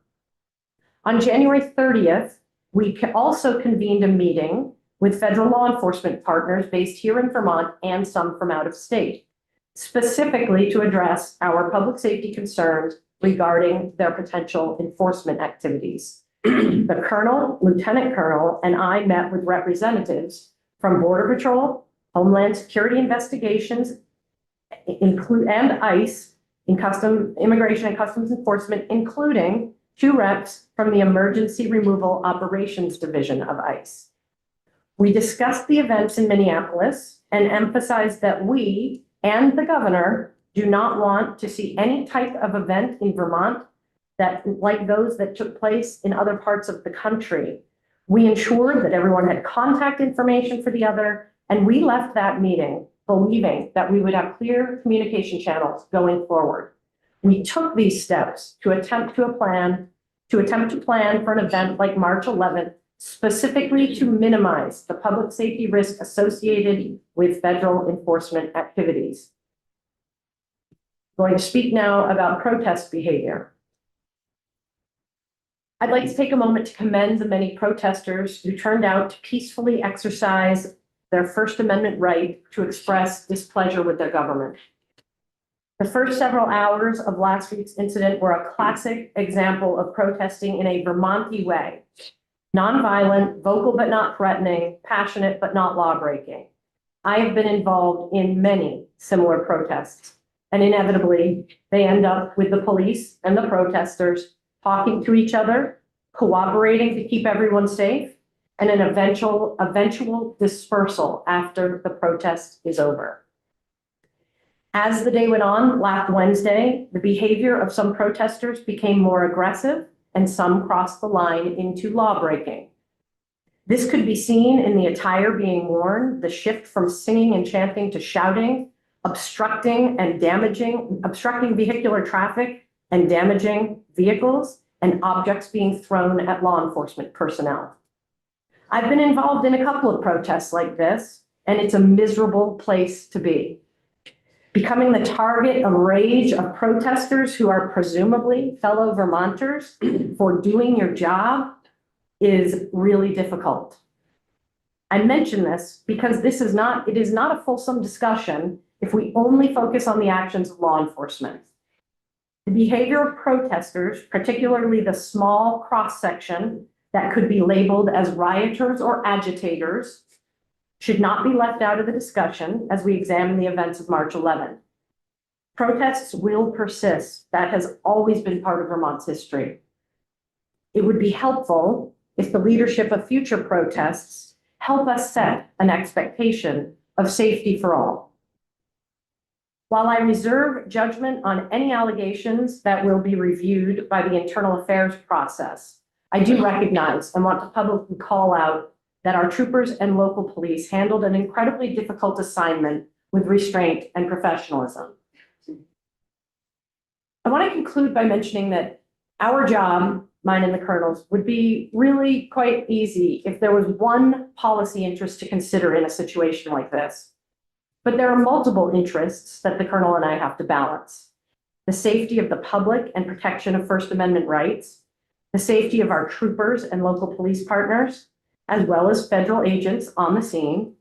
On January 30th, we also convened a meeting with federal law enforcement partners based here in Vermont and some from out of state, specifically to address our public safety concerns regarding their potential enforcement activities. The Colonel, Lieutenant Colonel, and I met with representatives from Border Patrol, Homeland Security Investigations, and ICE, Immigration and Customs Enforcement, including 2 reps from the Emergency Removal Operations Division of ICE. We discussed the events in Minneapolis and emphasized that we and the governor do not want to see any type of event in Vermont that, like those that took place in other parts of the country. We ensured that everyone had contact information for the other, and we left that meeting believing that we would have clear communication channels going forward. We took these steps to attempt to plan for an event like March 11th, specifically to minimize the public safety risk associated with federal enforcement activities. I'm going to speak now about protest behavior. I'd like to take a moment to commend the many protesters who turned out to peacefully exercise their First Amendment right to express displeasure with their government. The first several hours of last week's incident were a classic example of protesting in a Vermonty way. Nonviolent, vocal but not threatening, passionate but not law-breaking. I have been involved in many similar protests, and inevitably, they end up with the police and the protesters talking to each other, cooperating to keep everyone safe, and an eventual dispersal after the protest is over. As the day went on last Wednesday, the behavior of some protesters became more aggressive and some crossed the line into law-breaking. This could be seen in the attire being worn, the shift from singing and chanting to shouting, obstructing vehicular traffic and damaging vehicles, and objects being thrown at law enforcement personnel. I've been involved in a couple of protests like this, and it's a miserable place to be. Becoming the target of rage of protesters who are presumably fellow Vermonters for doing your job is really difficult. I mention this because it is not a fulsome discussion if we only focus on the actions of law enforcement. The behavior of protesters, particularly the small cross-section that could be labeled as rioters or agitators, should not be left out of the discussion as we examine the events of March 11th. Protests will persist. That has always been part of Vermont's history. It would be helpful if the leadership of future protests help us set an expectation of safety for all. While I reserve judgment on any allegations that will be reviewed by the internal affairs process, I do recognize and want to publicly call out that our troopers and local police handled an incredibly difficult assignment with restraint and professionalism. I want to conclude by mentioning that our job, mine and the Colonel's, would be really quite easy if there was one policy interest to consider in a situation like this. But there are multiple interests that the Colonel and I have to balance. The safety of the public and protection of First Amendment rights, the safety of our troopers and local police partners, as well as federal agents on the scene,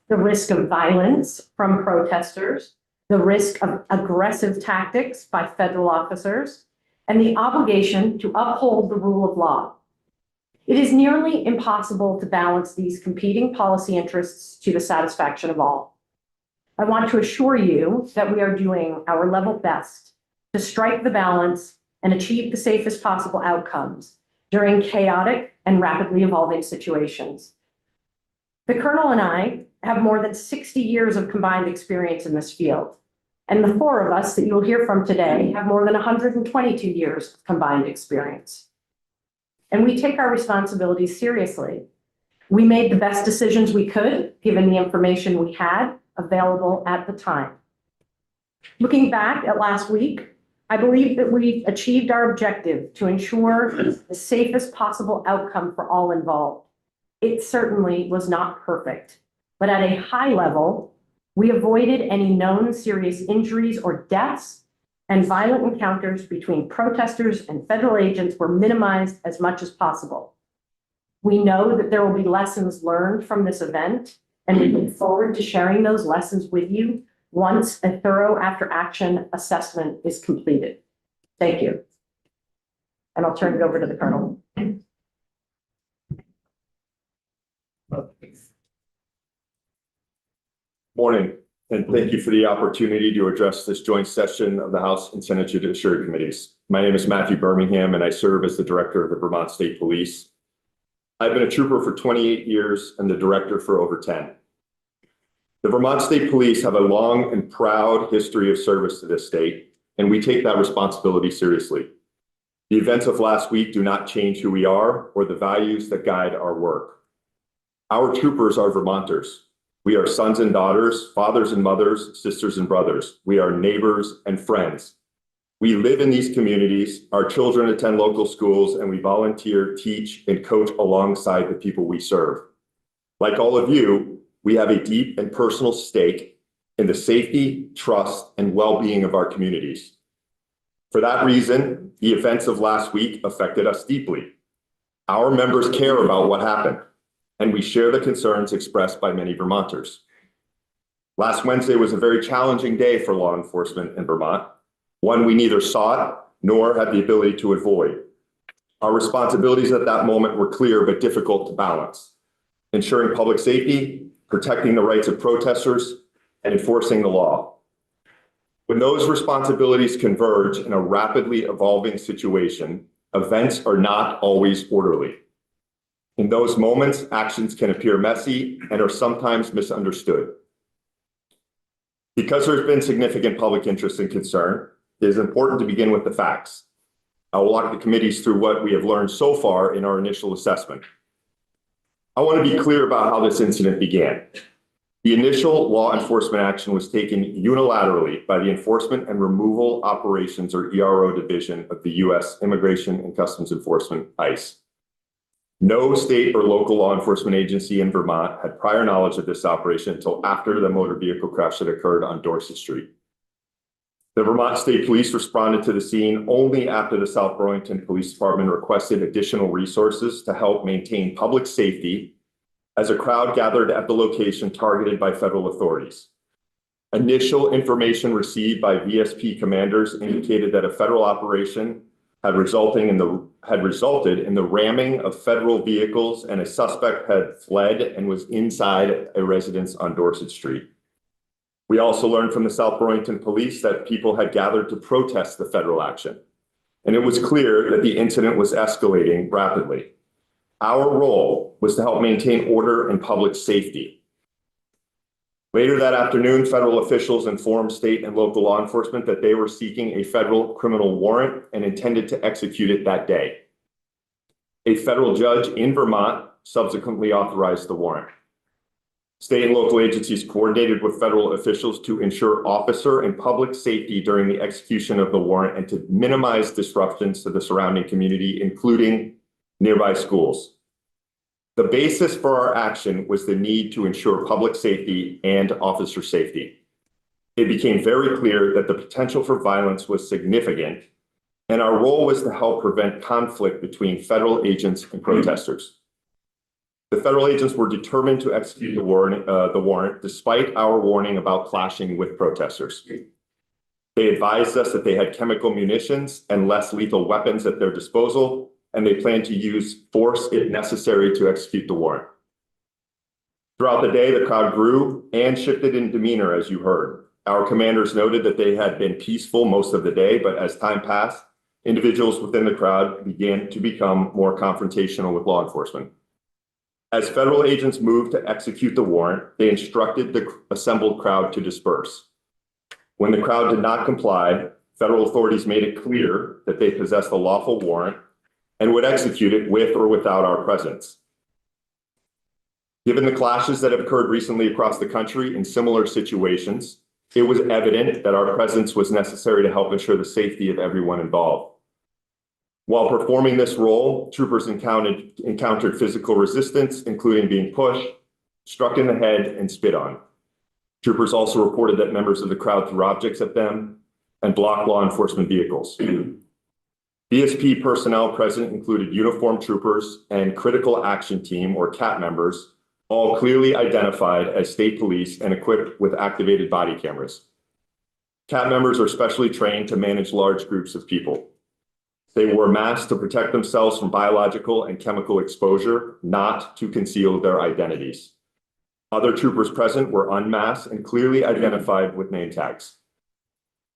the risk of violence from protesters, the risk of aggressive tactics by federal officers, and the obligation to uphold the rule of law. It is nearly impossible to balance these competing policy interests to the satisfaction of all. I want to assure you that we are doing our level best to strike the balance and achieve the safest possible outcomes during chaotic and rapidly evolving situations. The Colonel and I have more than 60 years of combined experience in this field, and the four of us that you will hear from today have more than 122 years of combined experience. And we take our responsibilities seriously. We made the best decisions we could, given the information we had available at the time. Looking back at last week, I believe that we achieved our objective to ensure the safest possible outcome for all involved. It certainly was not perfect, but at a high level, we avoided any known serious injuries or deaths, and violent encounters between protesters and federal agents were minimized as much as possible. We know that there will be lessons learned from this event, and we look forward to sharing those lessons with you once a thorough after-action assessment is completed. Thank you. And I'll turn it over to the Colonel. Morning, and thank you for the opportunity to address this joint session of the House and Senate Judiciary Committees. My name is Matthew Birmingham, and I serve as the Director of the Vermont State Police. I've been a trooper for 28 years and the Director for over 10. The Vermont State Police have a long and proud history of service to this state, and we take that responsibility seriously. The events of last week do not change who we are or the values that guide our work. Our troopers are Vermonters. We are sons and daughters, fathers and mothers, sisters and brothers. We are neighbors and friends. We live in these communities, our children attend local schools, and we volunteer, teach, and coach alongside the people we serve. Like all of you, we have a deep and personal stake in the safety, trust, and well-being of our communities. For that reason, the events of last week affected us deeply. Our members care about what happened, and we share the concerns expressed by many Vermonters. Last Wednesday was a very challenging day for law enforcement in Vermont, one we neither sought nor had the ability to avoid. Our responsibilities at that moment were clear but difficult to balance: ensuring public safety, protecting the rights of protesters, and enforcing the law. When those responsibilities converge in a rapidly evolving situation, events are not always orderly. In those moments, actions can appear messy and are sometimes misunderstood. Because there's been significant public interest and concern, it is important to begin with the facts. I will walk the committees through what we have learned so far in our initial assessment. I want to be clear about how this incident began. The initial law enforcement action was taken unilaterally by the Enforcement and Removal Operations, or ERO, division of the U.S. Immigration and Customs Enforcement, ICE. No state or local law enforcement agency in Vermont had prior knowledge of this operation until after the motor vehicle crash that occurred on Dorset Street. The Vermont State Police responded to the scene only after the South Burlington Police Department requested additional resources to help maintain public safety as a crowd gathered at the location targeted by federal authorities. Initial information received by VSP commanders indicated that a federal operation had resulted in the ramming of federal vehicles, and a suspect had fled and was inside a residence on Dorset Street. We also learned from the South Burlington Police that people had gathered to protest the federal action, and it was clear that the incident was escalating rapidly. Our role was to help maintain order and public safety. Later that afternoon, federal officials informed state and local law enforcement that they were seeking a federal criminal warrant and intended to execute it that day. A federal judge in Vermont subsequently authorized the warrant. State and local agencies coordinated with federal officials to ensure officer and public safety during the execution of the warrant and to minimize disruptions to the surrounding community, including nearby schools. The basis for our action was the need to ensure public safety and officer safety. It became very clear that the potential for violence was significant, and our role was to help prevent conflict between federal agents and protesters. The federal agents were determined to execute the warrant despite our warning about clashing with protesters. They advised us that they had chemical munitions and less lethal weapons at their disposal, and they planned to use force if necessary to execute the warrant. Throughout the day, the crowd grew and shifted in demeanor, as you heard. Our commanders noted that they had been peaceful most of the day, but as time passed, individuals within the crowd began to become more confrontational with law enforcement. As federal agents moved to execute the warrant, they instructed the assembled crowd to disperse. When the crowd did not comply, federal authorities made it clear that they possessed a lawful warrant and would execute it with or without our presence. Given the clashes that have occurred recently across the country in similar situations, it was evident that our presence was necessary to help ensure the safety of everyone involved. While performing this role, troopers encountered physical resistance, including being pushed, struck in the head, and spit on. Troopers also reported that members of the crowd threw objects at them and blocked law enforcement vehicles. BSP personnel present included uniformed troopers and critical action team, or CAT members, all clearly identified as state police and equipped with activated body cameras. CAT members are specially trained to manage large groups of people. They wore masks to protect themselves from biological and chemical exposure, not to conceal their identities. Other troopers present were unmasked and clearly identified with name tags.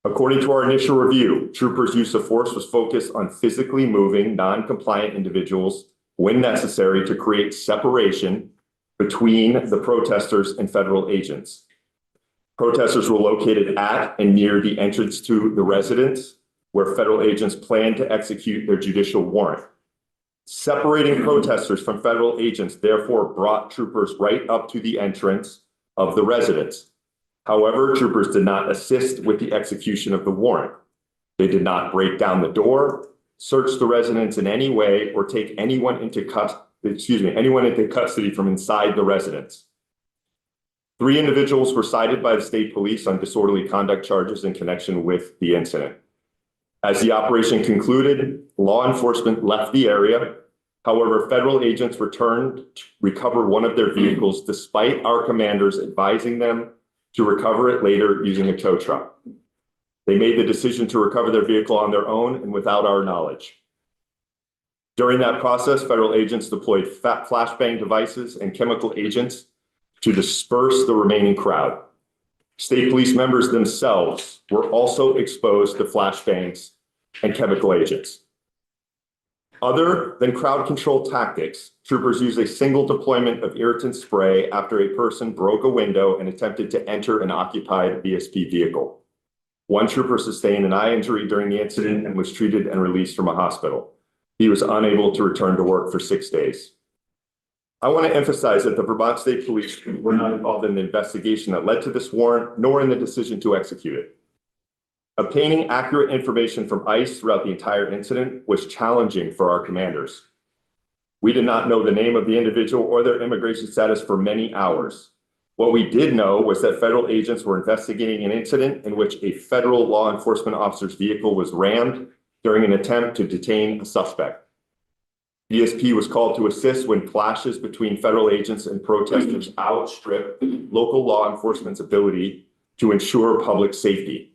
According to our initial review, troopers' use of force was focused on physically moving non-compliant individuals when necessary to create separation between the protesters and federal agents. Protesters were located at and near the entrance to the residence where federal agents planned to execute their judicial warrant. Separating protesters from federal agents therefore brought troopers right up to the entrance of the residence. However, troopers did not assist with the execution of the warrant. They did not break down the door, search the residence in any way, or take anyone into custody from inside the residence. 3 individuals were cited by the state police on disorderly conduct charges in connection with the incident. As the operation concluded, law enforcement left the area. However, federal agents returned to recover one of their vehicles despite our commanders advising them to recover it later using a tow truck. They made the decision to recover their vehicle on their own and without our knowledge. During that process, federal agents deployed flashbang devices and chemical agents to disperse the remaining crowd. State police members themselves were also exposed to flashbangs and chemical agents. Other than crowd control tactics, troopers used a single deployment of irritant spray after a person broke a window and attempted to enter an occupied BSP vehicle. One trooper sustained an eye injury during the incident and was treated and released from a hospital. He was unable to return to work for 6 days. I want to emphasize that the Vermont State Police were not involved in the investigation that led to this warrant, nor in the decision to execute it. Obtaining accurate information from ICE throughout the entire incident was challenging for our commanders. We did not know the name of the individual or their immigration status for many hours. What we did know was that federal agents were investigating an incident in which a federal law enforcement officer's vehicle was rammed during an attempt to detain a suspect. BSP was called to assist when clashes between federal agents and protesters outstripped local law enforcement's ability to ensure public safety.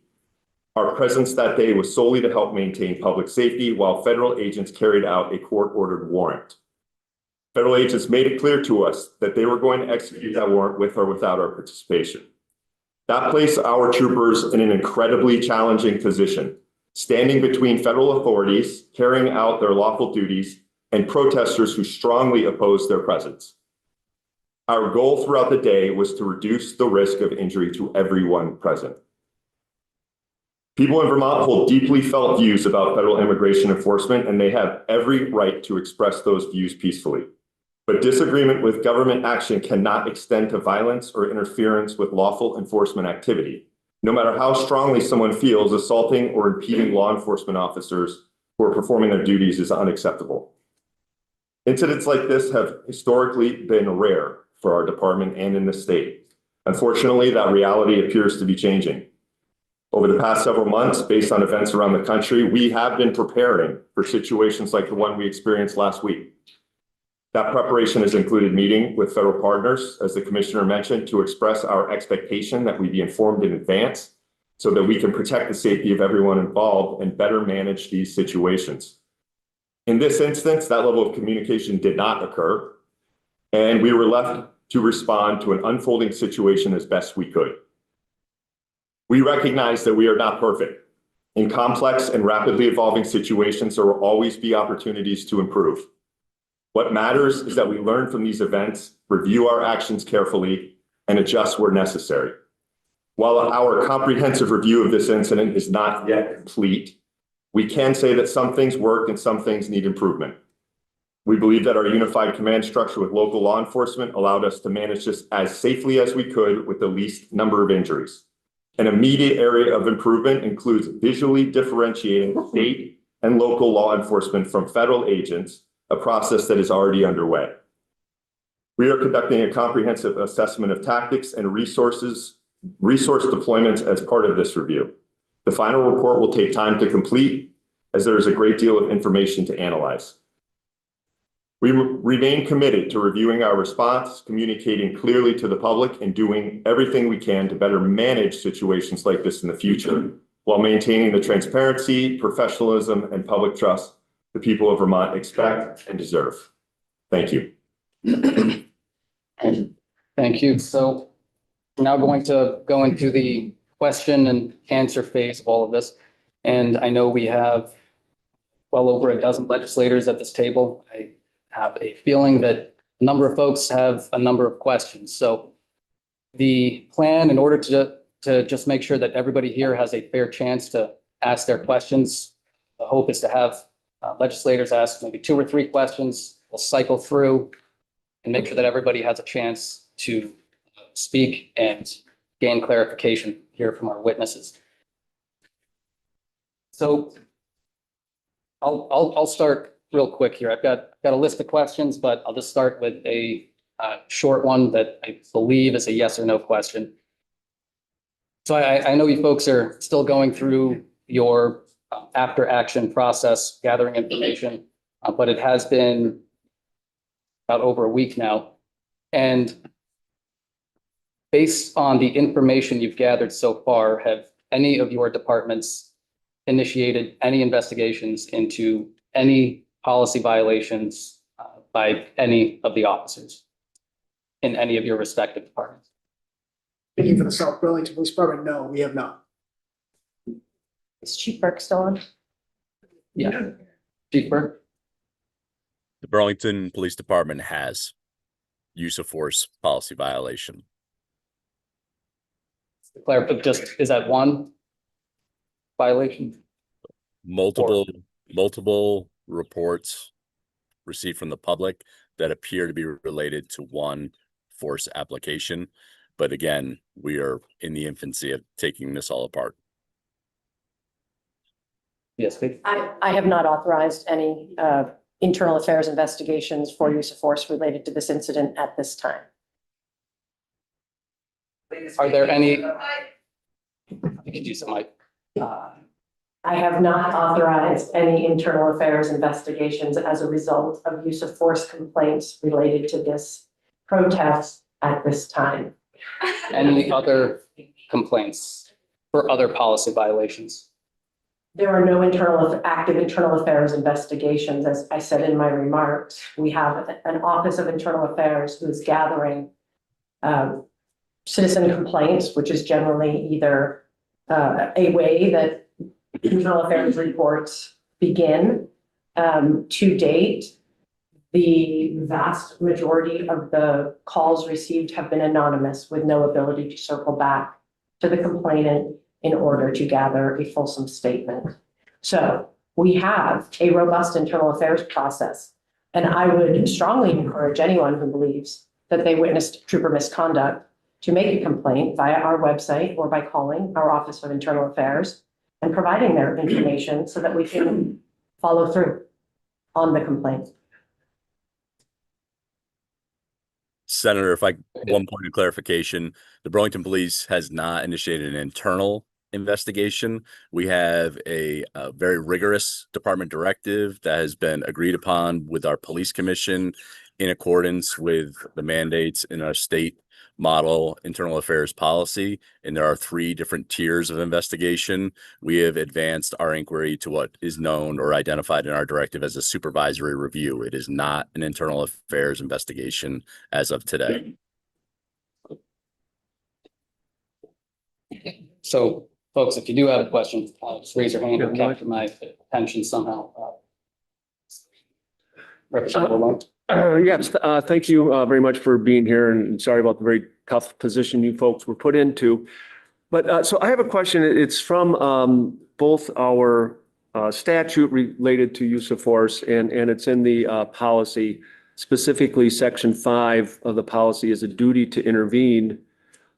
Our presence that day was solely to help maintain public safety while federal agents carried out a court-ordered warrant. Federal agents made it clear to us that they were going to execute that warrant with or without our participation. That placed our troopers in an incredibly challenging position, standing between federal authorities carrying out their lawful duties and protesters who strongly opposed their presence. Our goal throughout the day was to reduce the risk of injury to everyone present. People in Vermont hold deeply felt views about federal immigration enforcement, and they have every right to express those views peacefully. But disagreement with government action cannot extend to violence or interference with lawful enforcement activity. No matter how strongly someone feels, assaulting or impeding law enforcement officers who are performing their duties is unacceptable. Incidents like this have historically been rare for our department and in the state. Unfortunately, that reality appears to be changing. Over the past several months, based on events around the country, we have been preparing for situations like the one we experienced last week. That preparation has included meeting with federal partners, as the commissioner mentioned, to express our expectation that we be informed in advance so that we can protect the safety of everyone involved and better manage these situations. In this instance, that level of communication did not occur, and we were left to respond to an unfolding situation as best we could. We recognize that we are not perfect. In complex and rapidly evolving situations, there will always be opportunities to improve. What matters is that we learn from these events, review our actions carefully, and adjust where necessary. While our comprehensive review of this incident is not yet complete, we can say that some things worked and some things need improvement. We believe that our unified command structure with local law enforcement allowed us to manage this as safely as we could with the least number of injuries. An immediate area of improvement includes visually differentiating state and local law enforcement from federal agents, a process that is already underway. We are conducting a comprehensive assessment of tactics and resource deployments as part of this review. The final report will take time to complete, as there is a great deal of information to analyze. We remain committed to reviewing our response, communicating clearly to the public, and doing everything we can to better manage situations like this in the future, while maintaining the transparency, professionalism, and public trust the people of Vermont expect and deserve. Thank you. Thank you. So we're now going to go into the question and answer phase of all of this. And I know we have well over a dozen legislators at this table. I have a feeling that a number of folks have a number of questions. So the plan, in order to just make sure that everybody here has a fair chance to ask their questions, the hope is to have legislators ask maybe 2 or 3 questions. We'll cycle through and make sure that everybody has a chance to speak and gain clarification here from our witnesses. So I'll start real quick here. I've got a list of questions, but I'll just start with a short one that I believe is a yes or no question. So I know you folks are still going through your after action process, gathering information, but it has been about over a week now. And based on the information you've gathered so far, have any of your departments initiated any investigations into any policy violations by any of the officers in any of your respective departments? Speaking for the South Burlington Police Department, no, we have not. Is Chief Burke still on? Yeah. Chief Burke? The Burlington Police Department has use of force policy violation. Just, is that one violation? Multiple reports received from the public that appear to be related to one force application. But again, we are in the infancy of taking this all apart. Yes, please. I have not authorized any internal affairs investigations for use of force related to this incident at this time. Are there any? You could use the mic. I have not authorized any internal affairs investigations as a result of use of force complaints related to this protest at this time. Any other complaints for other policy violations? There are no active internal affairs investigations. As I said in my remarks, we have an Office of Internal Affairs who is gathering citizen complaints, which is generally either a way that internal affairs reports begin. To date, the vast majority of the calls received have been anonymous with no ability to circle back to the complainant in order to gather a fulsome statement. So we have a robust internal affairs process, and I would strongly encourage anyone who believes that they witnessed trooper misconduct to make a complaint via our website or by calling our Office of Internal Affairs and providing their information so that we can follow through on the complaint. Senator, if I one point of clarification, the Burlington Police has not initiated an internal investigation. We have a very rigorous department directive that has been agreed upon with our police commission in accordance with the mandates in our state model internal affairs policy. And there are 3 different tiers of investigation. We have advanced our inquiry to what is known or identified in our directive as a supervisory review. It is not an internal affairs investigation as of today. So folks, if you do have a question, just raise your hand or capture my attention somehow. Representative Malone. Yes, thank you very much for being here, and sorry about the very tough position you folks were put into. But so I have a question. It's from both our statute related to use of force and it's in the policy, specifically section 5 of the policy is a duty to intervene,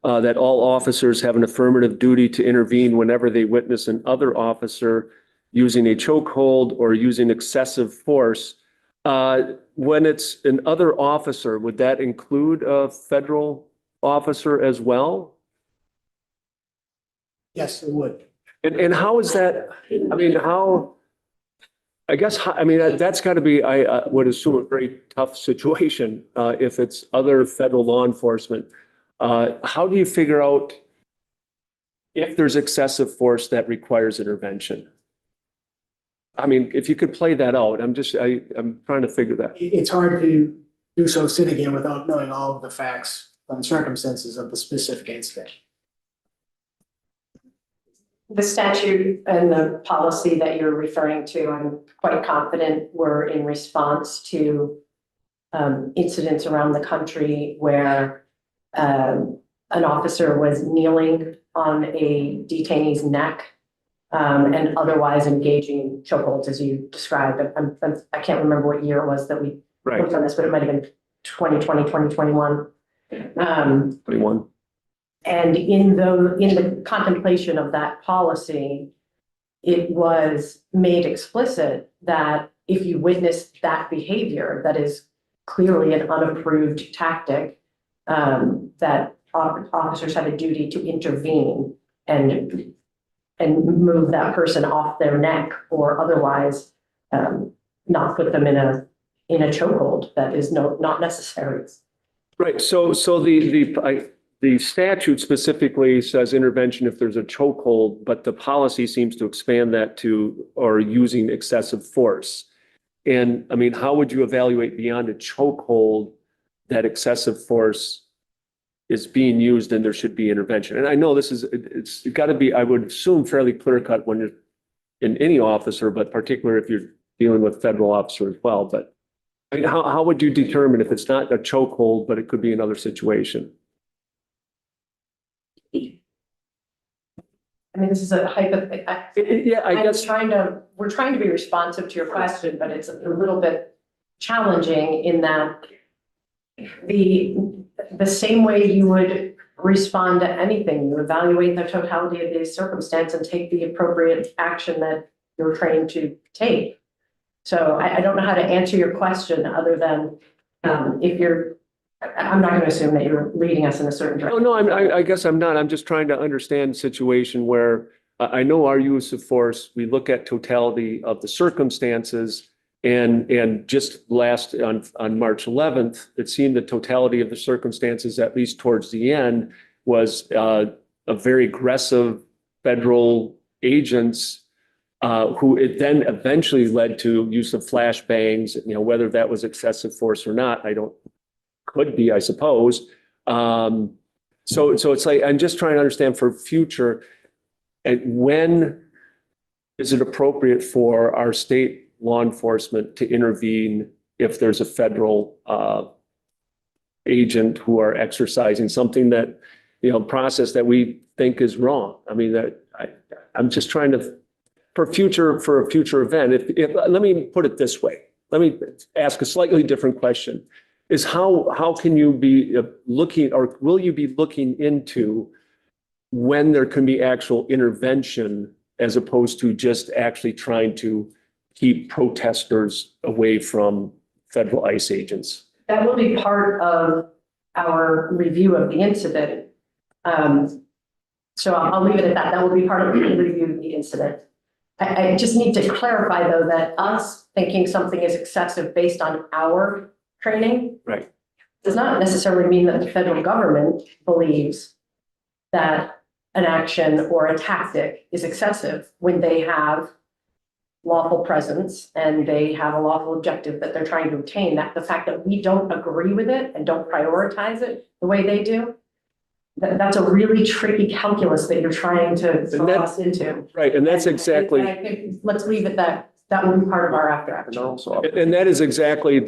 that all officers have an affirmative duty to intervene whenever they witness an other officer using a chokehold or using excessive force. When it's an other officer, would that include a federal officer as well? Yes, it would. And how is that? I mean, that's got to be, I would assume, a very tough situation if it's other federal law enforcement. How do you figure out if there's excessive force that requires intervention? I mean, if you could play that out, I'm trying to figure that. It's hard to do so sitting here without knowing all of the facts and circumstances of the specific incident. The statute and the policy that you're referring to, I'm quite confident were in response to incidents around the country where an officer was kneeling on a detainee's neck and otherwise engaging in chokeholds, as you described. I can't remember what year it was that we worked on this, but it might have been 2020, 2021. 21. And in the contemplation of that policy, it was made explicit that if you witness that behavior that is clearly an unapproved tactic, that officers have a duty to intervene and move that person off their neck or otherwise not put them in a chokehold that is not necessary. Right. So the statute specifically says intervention if there's a chokehold, but the policy seems to expand that to or using excessive force. And I mean, how would you evaluate beyond a chokehold that excessive force is being used and there should be intervention? And I know it's got to be, I would assume, fairly clear cut when you're in any officer, but particularly if you're dealing with federal officer as well. But I mean, how would you determine if it's not a chokehold, but it could be another situation? I mean, this is a hypothetical. Yeah, I guess. We're trying to be responsive to your question, but it's a little bit challenging in that the same way you would respond to anything, you evaluate the totality of the circumstance and take the appropriate action that you're trained to take. So I don't know how to answer your question other than I'm not going to assume that you're leading us in a certain direction. No, I guess I'm not. I'm just trying to understand a situation where I know our use of force, we look at totality of the circumstances. And just on March 11th, it seemed the totality of the circumstances, at least towards the end, was a very aggressive federal agents who it then eventually led to use of flashbangs. Whether that was excessive force or not, could be, I suppose. So it's like, I'm just trying to understand for future, and when is it appropriate for our state law enforcement to intervene if there's a federal agent who are exercising something that, process that we think is wrong? I mean, I'm just trying to, for a future event, let me put it this way. Let me ask a slightly different question. Is how can you be looking, or will you be looking into when there can be actual intervention as opposed to just actually trying to keep protesters away from federal ICE agents? That will be part of our review of the incident. So I'll leave it at that. That will be part of the review of the incident. I just need to clarify, though, that us thinking something is excessive based on our training. Right. Does not necessarily mean that the federal government believes that an action or a tactic is excessive when they have lawful presence and they have a lawful objective that they're trying to obtain. That the fact that we don't agree with it and don't prioritize it the way they do, that's a really tricky calculus that you're trying to throw us into. Right, and that's exactly. And I think, let's leave it that will be part of our after action. And that is exactly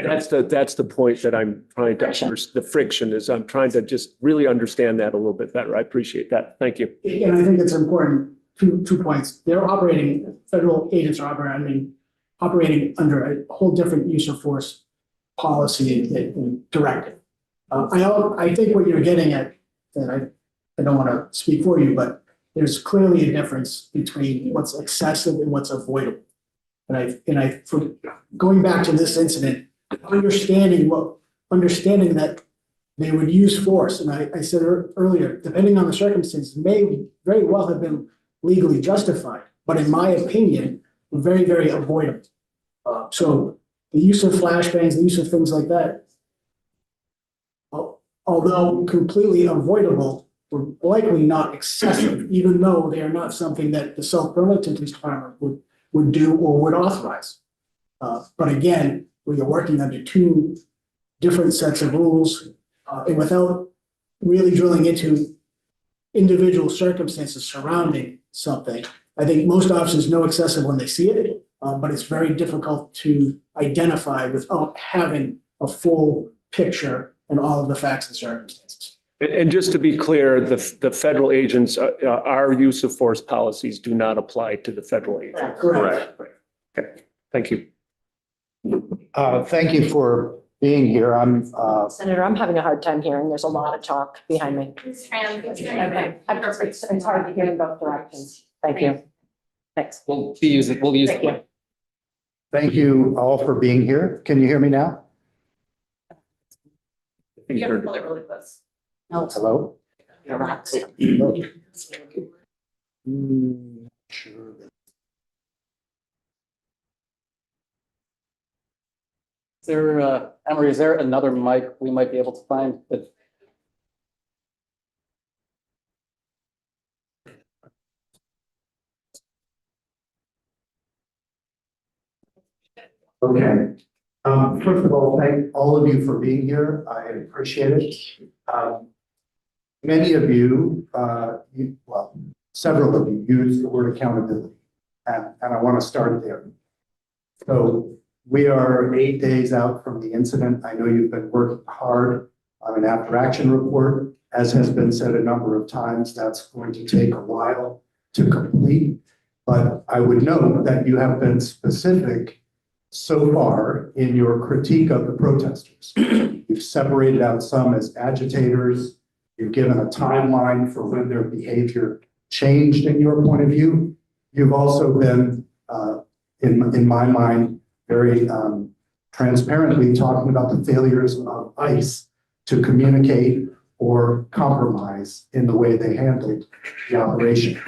that's the point that I'm trying to, the friction is I'm trying to just really understand that a little bit better. I appreciate that. Thank you. And I think it's important, two points. Federal agents are operating under a whole different use of force policy and directive. I think what you're getting at, and I don't want to speak for you, but there's clearly a difference between what's excessive and what's avoidable. And for going back to this incident, understanding that they would use force, and I said earlier, depending on the circumstances, may very well have been legally justified, but in my opinion, very, very avoidable. So the use of flashbangs, the use of things like that, although completely avoidable, were likely not excessive, even though they are not something that the South Burlington Police Department would do or would authorize. But again, we are working under two different sets of rules, and without really drilling into individual circumstances surrounding something, I think most officers know excessive when they see it, but it's very difficult to identify without having a full picture and all of the facts and circumstances. And just to be clear, the federal agents, our use of force policies do not apply to the federal agents. Correct. Okay, thank you. Thank you for being here. Senator, I'm having a hard time hearing. There's a lot of talk behind me. Okay, it's hard to hear in both directions. Thank you. Thanks. We'll use it. Thank you. Thank you all for being here. Can you hear me now? You have to pull it really close. Hello? Sure. Emery, is there another mic we might be able to find that? Okay. First of all, thank all of you for being here. I appreciate it. Many of you, several of you use the word accountability, and I want to start there. So we are 8 days out from the incident. I know you've been working hard on an after action report. As has been said a number of times, that's going to take a while to complete. But I would note that you have been specific so far in your critique of the protesters. You've separated out some as agitators. You've given a timeline for when their behavior changed in your point of view. You've also been, in my mind, very transparently talking about the failures of ICE to communicate or compromise in the way they handled the operation.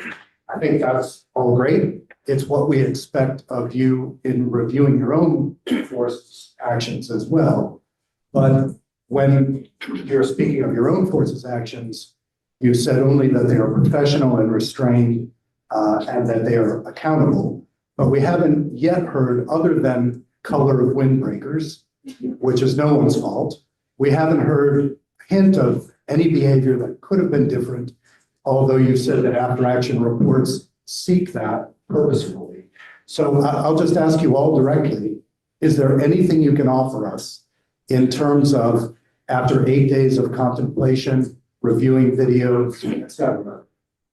I think that's all great. It's what we expect of you in reviewing your own force actions as well. But when you're speaking of your own forces actions, you said only that they are professional and restrained and that they are accountable. But we haven't yet heard, other than color of windbreakers, which is no one's fault, we haven't heard a hint of any behavior that could have been different, although you said that after action reports seek that purposefully. So I'll just ask you all directly, is there anything you can offer us in terms of, after 8 days of contemplation, reviewing videos, etc.,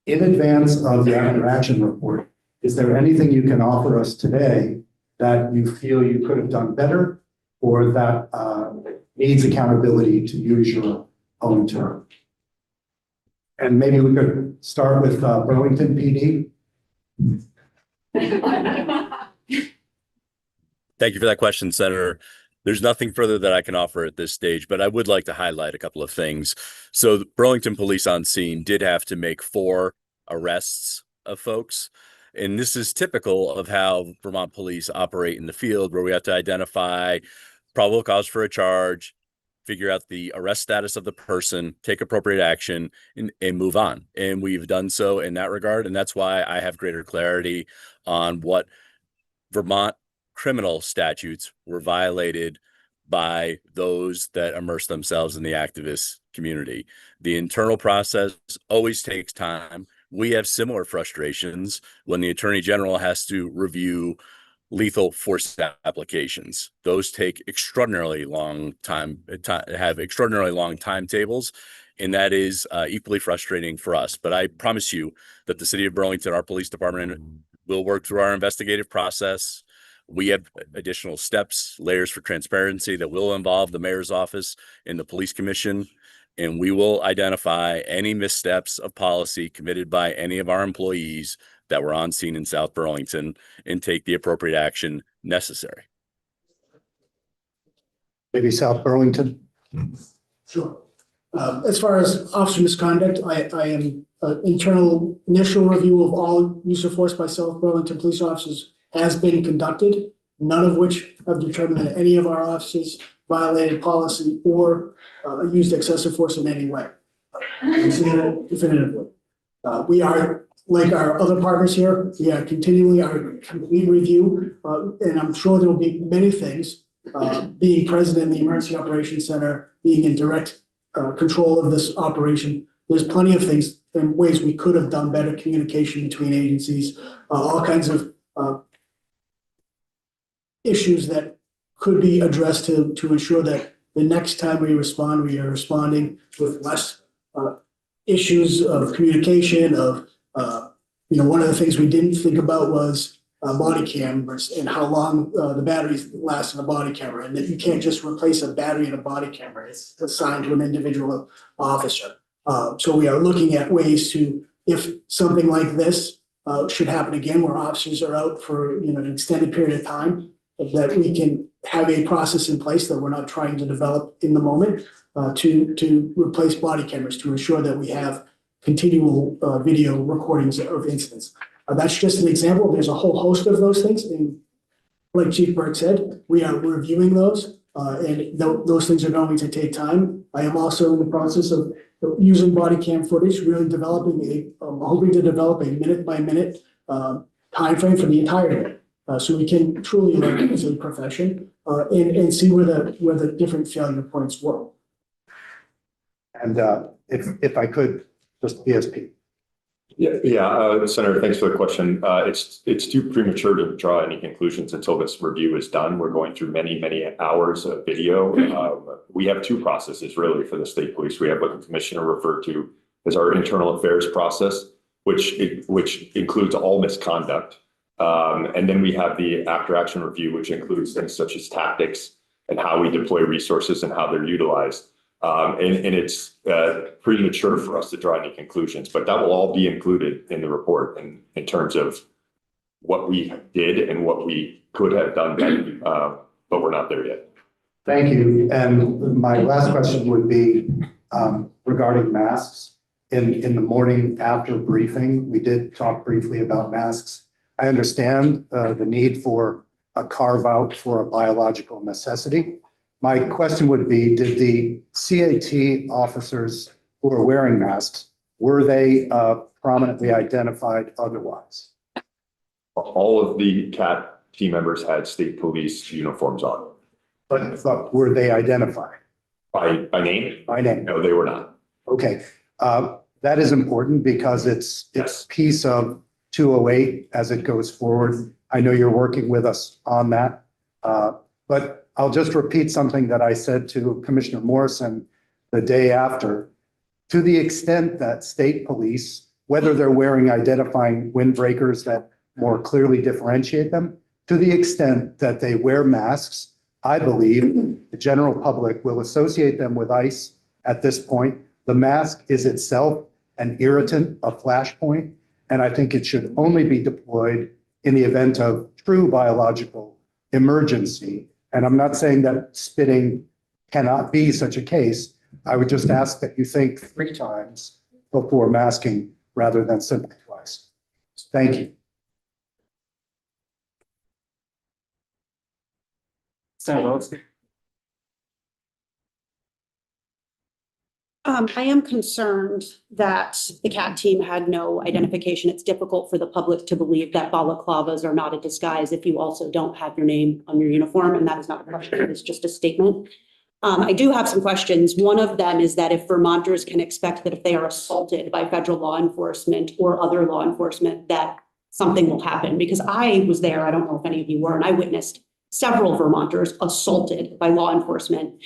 in advance of the after action report, is there anything you can offer us today that you feel you could have done better or that needs accountability, to use your own term? And maybe we could start with Burlington PD. Thank you for that question, Senator. There's nothing further that I can offer at this stage, but I would like to highlight a couple of things. So the Burlington police on scene did have to make 4 arrests of folks. And this is typical of how Vermont police operate in the field, where we have to identify probable cause for a charge, figure out the arrest status of the person, take appropriate action, and move on. And we've done so in that regard. And that's why I have greater clarity on what Vermont criminal statutes were violated by those that immerse themselves in the activist community. The internal process always takes time. We have similar frustrations when the Attorney General has to review lethal force applications. Those take extraordinarily long time, have extraordinarily long timetables, and that is equally frustrating for us. But I promise you that the city of Burlington, our police department, will work through our investigative process. We have additional steps, layers for transparency that will involve the mayor's office and the police commission, and we will identify any missteps of policy committed by any of our employees that were on scene in South Burlington and take the appropriate action necessary. Maybe South Burlington? Sure. As far as officer misconduct, I am, internal initial review of all use of force by South Burlington police officers has been conducted, none of which have determined that any of our officers violated policy or used excessive force in any way. I can say that definitively. We are, like our other partners here, we are continually our complete review, and I'm sure there will be many things, being president of the Emergency Operations Center, being in direct control of this operation. There's plenty of things and ways we could have done better communication between agencies, all kinds of issues that could be addressed to ensure that the next time we respond, we are responding with less issues of communication one of the things we didn't think about was body cameras and how long the batteries last in a body camera, and that you can't just replace a battery in a body camera. It's assigned to an individual officer. So we are looking at ways to, if something like this should happen again, where officers are out for an extended period of time, that we can have a process in place that we're not trying to develop in the moment to replace body cameras to ensure that we have continual video recordings of incidents. That's just an example. There's a whole host of those things. And like Chief Burke said, we are reviewing those and those things are going to take time. I am also in the process of using body cam footage, really developing hoping to develop a minute by minute timeframe for the entire day. So we can truly learn as a profession and see where the different failure points were. And if I could, just PSP. Senator, thanks for the question. It's too premature to draw any conclusions until this review is done. We're going through many, many hours of video. We have two processes really for the state police. We have what the commissioner referred to as our internal affairs process, which includes all misconduct. And then we have the after action review, which includes things such as tactics and how we deploy resources and how they're utilized. And it's premature for us to draw any conclusions, but that will all be included in the report in terms of what we did and what we could have done better, but we're not there yet. Thank you. And my last question would be regarding masks. In the morning after briefing, we did talk briefly about masks. I understand the need for a carve out for a biological necessity. My question would be, did the CAT officers who are wearing masks, were they prominently identified otherwise? All of the CAT team members had state police uniforms on. But were they identified? By name? By name. No, they were not. Okay. That is important because it's piece of 208 as it goes forward. I know you're working with us on that. But I'll just repeat something that I said to Commissioner Morrison the day after. To the extent that state police, whether they're wearing identifying windbreakers that more clearly differentiate them, to the extent that they wear masks, I believe the general public will associate them with ICE at this point. The mask is itself an irritant, a flashpoint, and I think it should only be deployed in the event of true biological emergency. And I'm not saying that spitting cannot be such a case. I would just ask that you think 3 times before masking rather than simply twice. Thank you. Senator Lowski. I am concerned that the CAT team had no identification. It's difficult for the public to believe that balaclavas are not a disguise if you also don't have your name on your uniform, and that is not a question, it's just a statement. I do have some questions. One of them is that if Vermonters can expect that if they are assaulted by federal law enforcement or other law enforcement, that something will happen, because I was there, I don't know if any of you were, and I witnessed several Vermonters assaulted by law enforcement,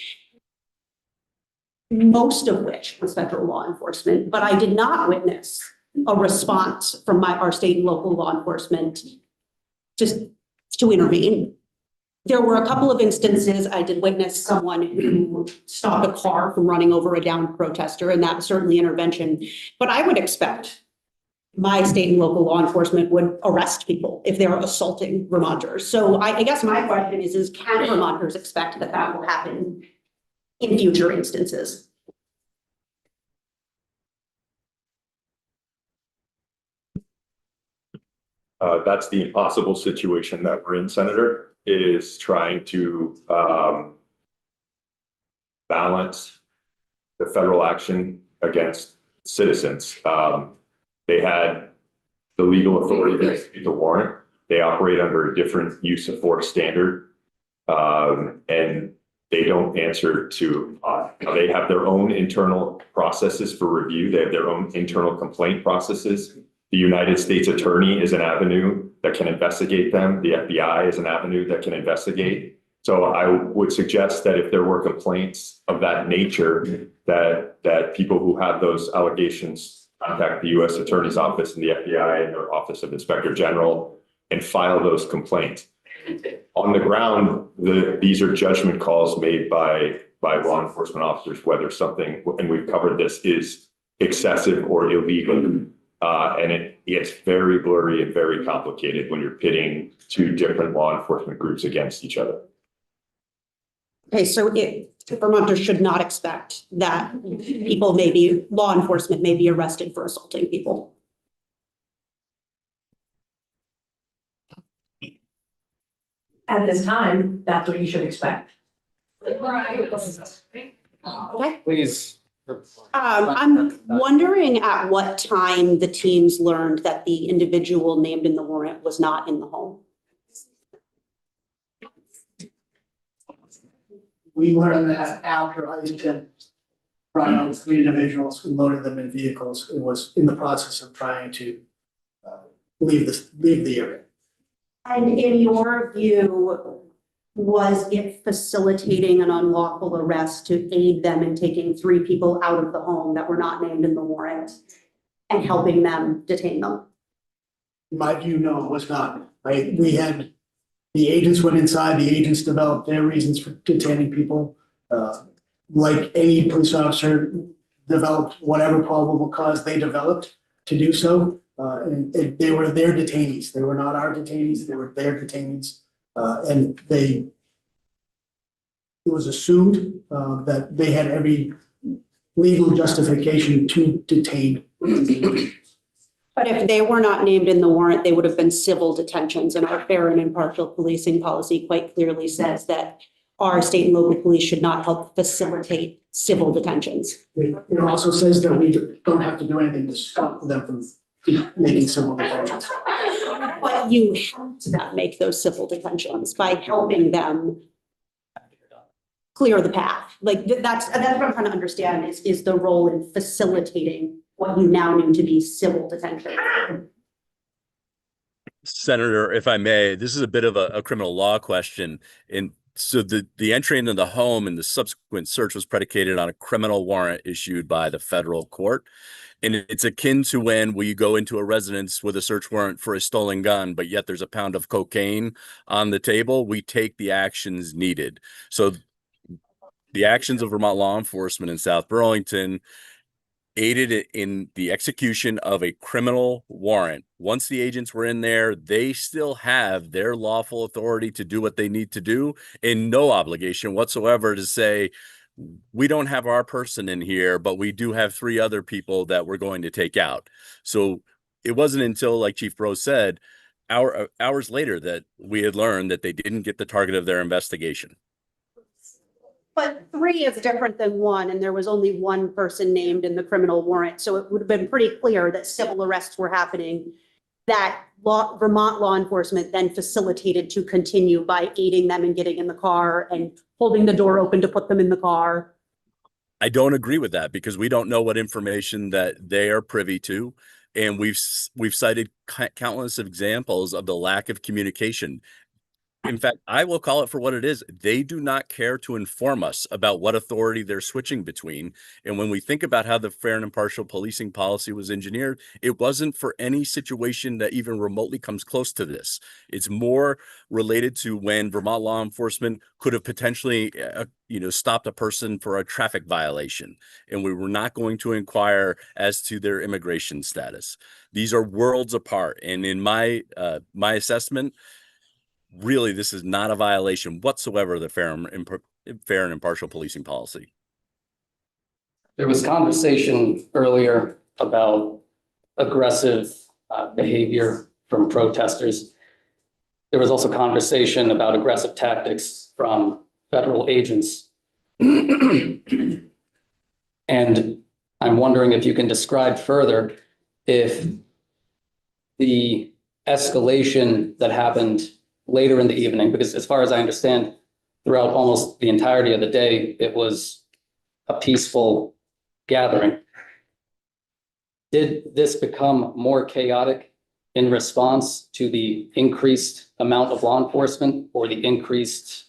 most of which was federal law enforcement, but I did not witness a response from our state and local law enforcement just to intervene. There were a couple of instances I did witness someone who stopped a car from running over a downed protester, and that was certainly intervention. But I would expect my state and local law enforcement would arrest people if they're assaulting Vermonters. So I guess my question is can Vermonters expect that that will happen in future instances? That's the impossible situation that we're in, Senator, is trying to balance the federal action against citizens. They had the legal authority to execute the warrant. They operate under a different use of force standard, and they don't answer to, they have their own internal processes for review. They have their own internal complaint processes. The United States Attorney is an avenue that can investigate them. The FBI is an avenue that can investigate. So I would suggest that if there were complaints of that nature, that people who have those allegations contact the U.S. Attorney's Office and the FBI and their Office of Inspector General and file those complaints. On the ground, these are judgment calls made by law enforcement officers, whether something, and we've covered this, is excessive or illegal. And it gets very blurry and very complicated when you're pitting two different law enforcement groups against each other. Okay, so Vermonters should not expect that law enforcement may be arrested for assaulting people. At this time, that's what you should expect. Okay. Please. I'm wondering at what time the teams learned that the individual named in the warrant was not in the home. We learned that after Huntington brought out 3 individuals and loaded them in vehicles, it was in the process of trying to leave the area. And in your view, was it facilitating an unlawful arrest to aid them in taking 3 people out of the home that were not named in the warrant and helping them detain them? In my view, no, it was not. We had, the agents went inside, the agents developed their reasons for detaining people. Like any police officer developed whatever probable cause they developed to do so. And they were their detainees. They were not our detainees, they were their detainees. And it was assumed that they had every legal justification to detain. But if they were not named in the warrant, they would have been civil detentions, and our fair and impartial policing policy quite clearly says that our state and local police should not help facilitate civil detentions. It also says that we don't have to do anything to stop them from making civil detentions. But you helped them make those civil detentions by helping them clear the path. Like that's what I'm trying to understand is the role in facilitating what you now know to be civil detention. Senator, if I may, this is a bit of a criminal law question. And so the entry into the home and the subsequent search was predicated on a criminal warrant issued by the federal court. And it's akin to when we go into a residence with a search warrant for a stolen gun, but yet there's a pound of cocaine on the table. We take the actions needed. So the actions of Vermont law enforcement in South Burlington aided in the execution of a criminal warrant. Once the agents were in there, they still have their lawful authority to do what they need to do, and no obligation whatsoever to say, we don't have our person in here, but we do have 3 other people that we're going to take out. So it wasn't until, like Chief Bro said, hours later that we had learned that they didn't get the target of their investigation. But 3 is different than 1, and there was only 1 person named in the criminal warrant. So it would have been pretty clear that civil arrests were happening. That Vermont law enforcement then facilitated to continue by aiding them in getting in the car and holding the door open to put them in the car. I don't agree with that because we don't know what information that they are privy to. And we've cited countless examples of the lack of communication. In fact, I will call it for what it is. They do not care to inform us about what authority they're switching between. And when we think about how the fair and impartial policing policy was engineered, it wasn't for any situation that even remotely comes close to this. It's more related to when Vermont law enforcement could have potentially, stopped a person for a traffic violation. And we were not going to inquire as to their immigration status. These are worlds apart. And in my assessment, really, this is not a violation whatsoever of the fair and impartial policing policy. There was conversation earlier about aggressive behavior from protesters. There was also conversation about aggressive tactics from federal agents. And I'm wondering if you can describe further if the escalation that happened later in the evening, because as far as I understand, throughout almost the entirety of the day, it was a peaceful gathering. Did this become more chaotic in response to the increased amount of law enforcement or the increased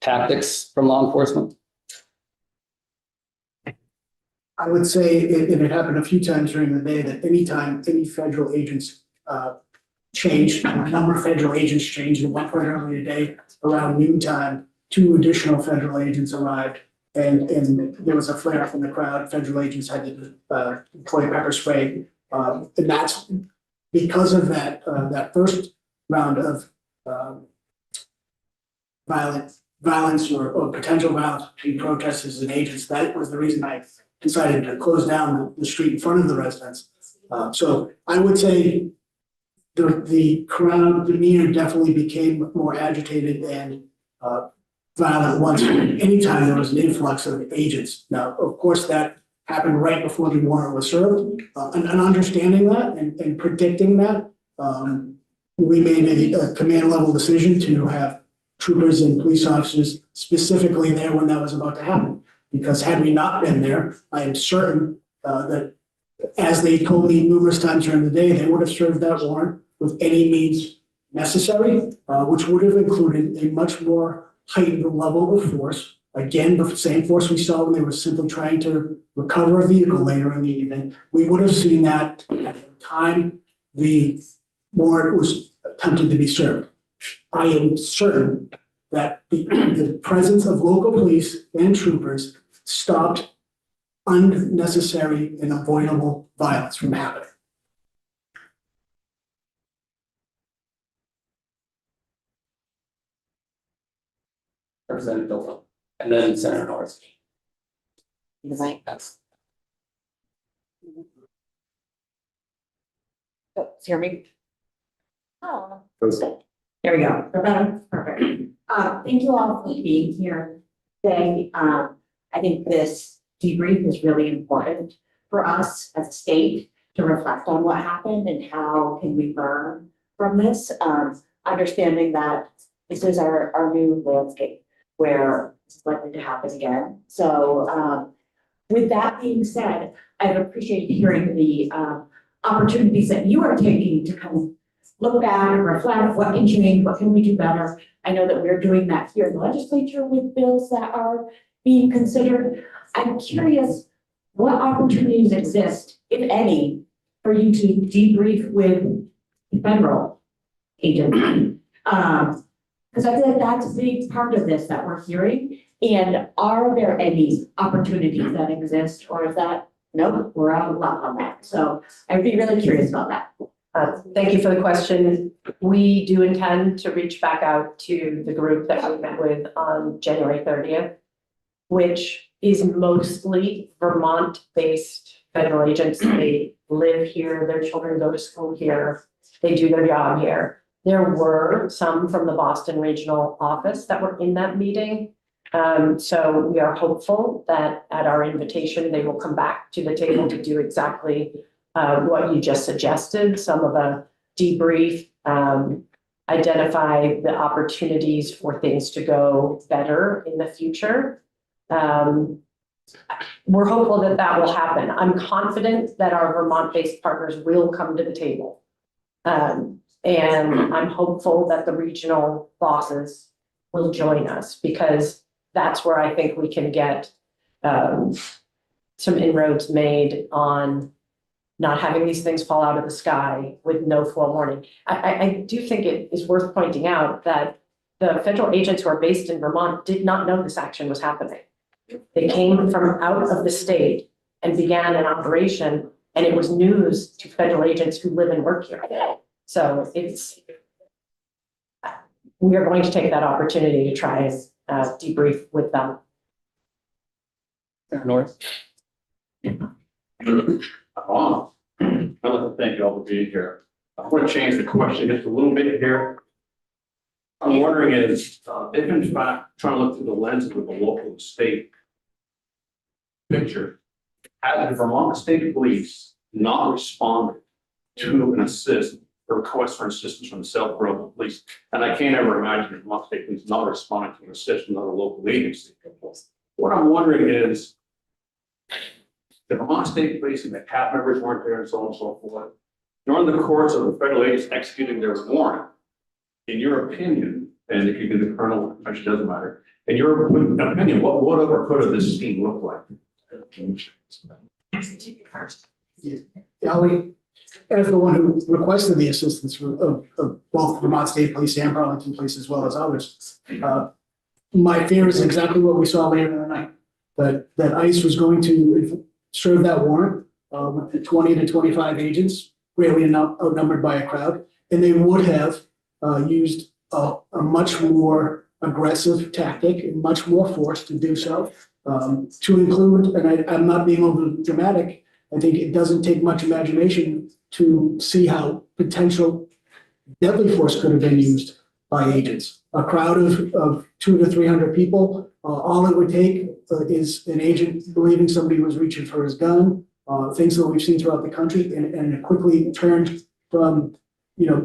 tactics from law enforcement? I would say it happened a few times during the day that anytime any federal agents changed, a number of federal agents changed. It went early today around noontime, 2 additional federal agents arrived and there was a flare up in the crowd. Federal agents had to deploy pepper spray. And that's because of that first round of violence or potential violence between protesters and agents. That was the reason I decided to close down the street in front of the residents. So I would say the crowd demeanor definitely became more agitated and violent once anytime there was an influx of agents. Now, of course, that happened right before the warrant was served. And understanding that and predicting that, we made a command level decision to have troopers and police officers specifically there when that was about to happen. Because had we not been there, I am certain that, as they told me numerous times during the day, they would have served that warrant with any means necessary, which would have included a much more heightened level of force. Again, the same force we saw when they were simply trying to recover a vehicle later in the evening. We would have seen that at the time the warrant was attempted to be served. I am certain that the presence of local police and troopers stopped unnecessary and avoidable violence from happening. Representative Bill, and then Senator Norris. Yes. Oh, hear me? Oh. There we go. Perfect. Thank you all for being here today. I think this debrief is really important for us as a state to reflect on what happened and how can we learn from this, understanding that this is our new landscape where it's likely to happen again. So with that being said, I've appreciated hearing the opportunities that you are taking to kind of look back and reflect what can change, what can we do better. I know that we're doing that here in the legislature with bills that are being considered. I'm curious what opportunities exist, if any, for you to debrief with federal agents. Because I feel like that's a big part of this that we're hearing. And are there any opportunities that exist, or is that, nope, we're out of luck on that? So I'd be really curious about that. Thank you for the question. We do intend to reach back out to the group that we met with on January 30th, which is mostly Vermont-based federal agents. They live here, their children go to school here, they do their job here. There were some from the Boston regional office that were in that meeting. So we are hopeful that at our invitation, they will come back to the table to do exactly what you just suggested, some of a debrief, identify the opportunities for things to go better in the future. We're hopeful that that will happen. I'm confident that our Vermont-based partners will come to the table. And I'm hopeful that the regional bosses will join us, because that's where I think we can get some inroads made on not having these things fall out of the sky with no forewarning. I do think it is worth pointing out that the federal agents who are based in Vermont did not know this action was happening. They came from out of the state and began an operation, and it was news to federal agents who live and work here. So we are going to take that opportunity to try and debrief with them. North. I'd like to thank you all for being here. I want to change the question just a little bit here. I'm wondering is, if in fact, trying to look through the lens of the local and state picture, has the Vermont State Police not responded to an assist or request for assistance from the South Burlington Police? And I can't ever imagine the Vermont State Police not responding to an assist from another local agency. What I'm wondering is, the Vermont State Police and the CAP members weren't there and so on and so forth. During the course of the federal agents executing their warrant, in your opinion, and if you do the colonel, actually doesn't matter, in your opinion, what would have or could have this scheme look like? Ali, as the one who requested the assistance of both Vermont State Police and Burlington Police, as well as others, my fear is exactly what we saw later in the night, that ICE was going to serve that warrant with the 20 to 25 agents, greatly outnumbered by a crowd, and they would have used a much more aggressive tactic and much more force to do so. To include, and I'm not being over dramatic, I think it doesn't take much imagination to see how potential deadly force could have been used by agents. A crowd of 200 to 300 people, all it would take is an agent believing somebody was reaching for his gun, things that we've seen throughout the country, and it quickly turned from,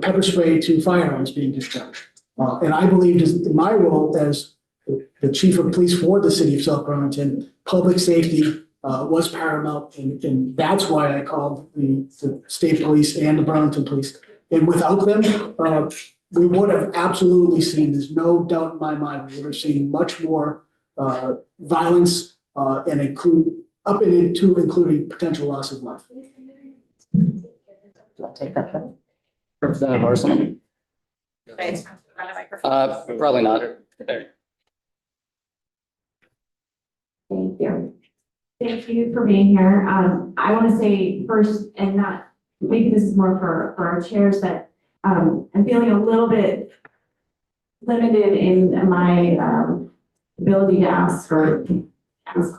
pepper spray to firearms being discharged. And I believed in my role as the chief of police for the city of South Burlington, public safety was paramount, and that's why I called the state police and the Burlington police. And without them, we would have absolutely seen, there's no doubt in my mind, we would have seen much more violence and including potential loss of life. I'll take that then. Representative Larson. Probably not. There. Thank you. Thank you for being here. I want to say first, and not, maybe this is more for our chairs, that I'm feeling a little bit limited in my ability to ask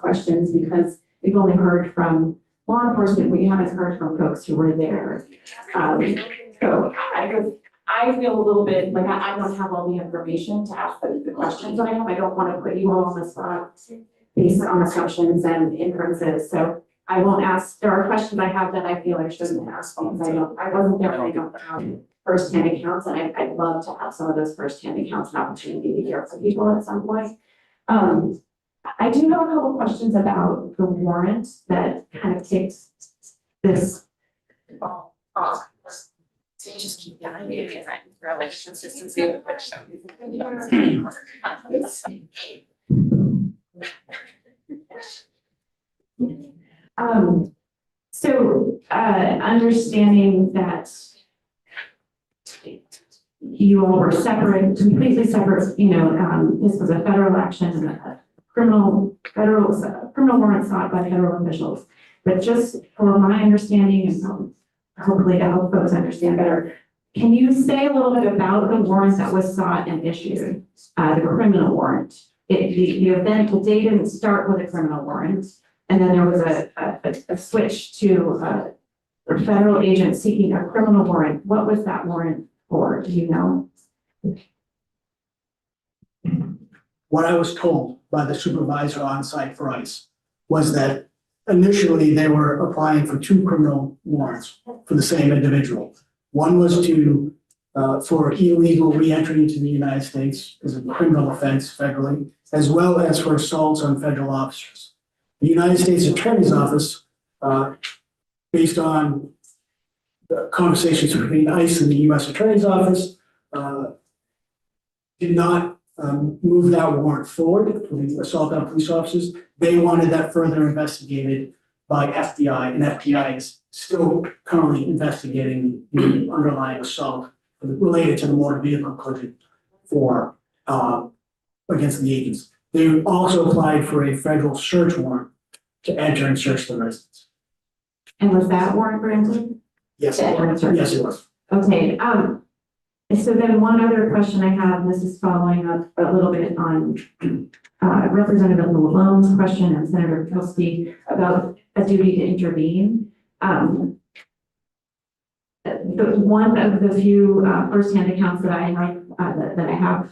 questions, because we've only heard from law enforcement. We haven't heard from folks who were there. So I feel a little bit like I don't have all the information to ask the questions I have. I don't want to put you all on the spot based on assumptions and inferences. So I won't ask. There are questions I have that I feel I shouldn't ask because I wasn't there. I don't have firsthand accounts, and I'd love to have some of those firsthand accounts and opportunity to hear from people at some point. I do have a couple questions about the warrant that kind of takes this off. So you just keep going because I'm really consistency with which. So understanding that you all were separate, completely separate, this was a federal action and a criminal warrant sought by federal officials. But just for my understanding and hopefully to help folks understand better, can you say a little bit about the warrant that was sought and issued, the criminal warrant? The event, the day didn't start with a criminal warrant, and then there was a switch to a federal agent seeking a criminal warrant. What was that warrant for? Do you know? what I was told by the supervisor on site for ICE was that initially they were applying for 2 criminal warrants for the same individual. One was for illegal reentry into the United States as a criminal offense federally, as well as for assaults on federal officers. The United States Attorney's Office, based on the conversations between ICE and the U.S. Attorney's Office, did not move that warrant forward for the assault on police officers. They wanted that further investigated by FBI, and FBI is still currently investigating the underlying assault related to the motor vehicle collision for against the agents. They also applied for a federal search warrant to enter and search the residence. And was that warrant granted? Yes, To enter and search? yes, it was. Okay, so then one other question I have, and this is following up a little bit on Representative Malone's question and Senator Kelsey about a duty to intervene. One of the few firsthand accounts that I have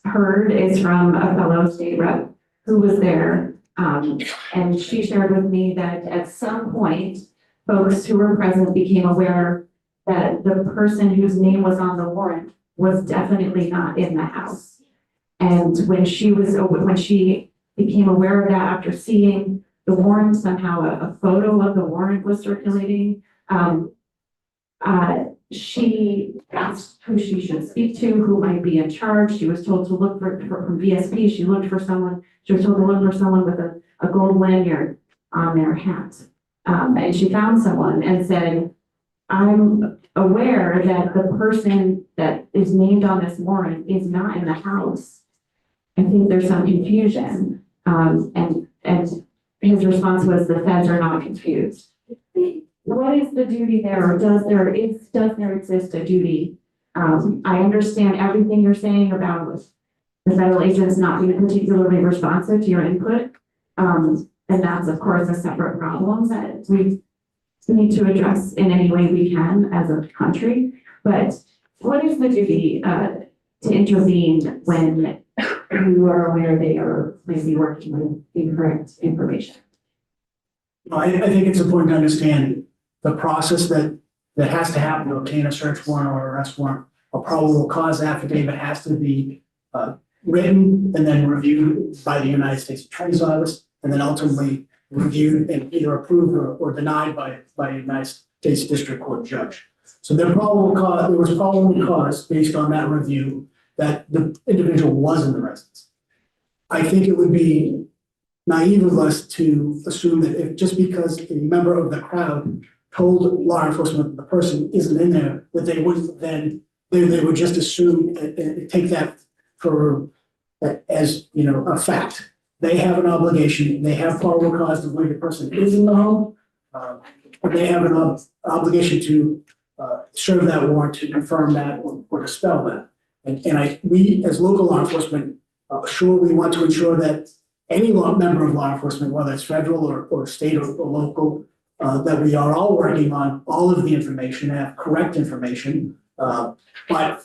heard is from a fellow state rep who was there. And she shared with me that at some point, folks who were present became aware that the person whose name was on the warrant was definitely not in the house. And when she became aware of that after seeing the warrant, somehow a photo of the warrant was circulating, she asked who she should speak to, who might be in charge. She was told to look from VSP. She was told to look for someone with a gold lanyard on their hat. And she found someone and said, I'm aware that the person that is named on this warrant is not in the house. I think there's some confusion. And his response was, the feds are not confused. What is the duty there, or does there exist a duty? I understand everything you're saying about the federal agents not being particularly responsive to your input. And that's, of course, a separate problem that we need to address in any way we can as a country. But what is the duty to intervene when you are aware they are maybe working with incorrect information? I think it's important to understand the process that has to happen to obtain a search warrant or arrest warrant. A probable cause affidavit has to be written and then reviewed by the United States Attorney's Office, and then ultimately reviewed and either approved or denied by a United States District Court judge. So there was probable cause based on that review that the individual was in the residence. I think it would be naive of us to assume that if just because a member of the crowd told law enforcement that the person isn't in there, that they wouldn't then, they would just assume and take that for as, a fact. They have an obligation, they have probable cause to believe the person is in the home. They have an obligation to serve that warrant to confirm that or dispel that. And we as local law enforcement, we want to ensure that any member of law enforcement, whether it's federal or state or local, that we are all working on all of the information, have correct information. But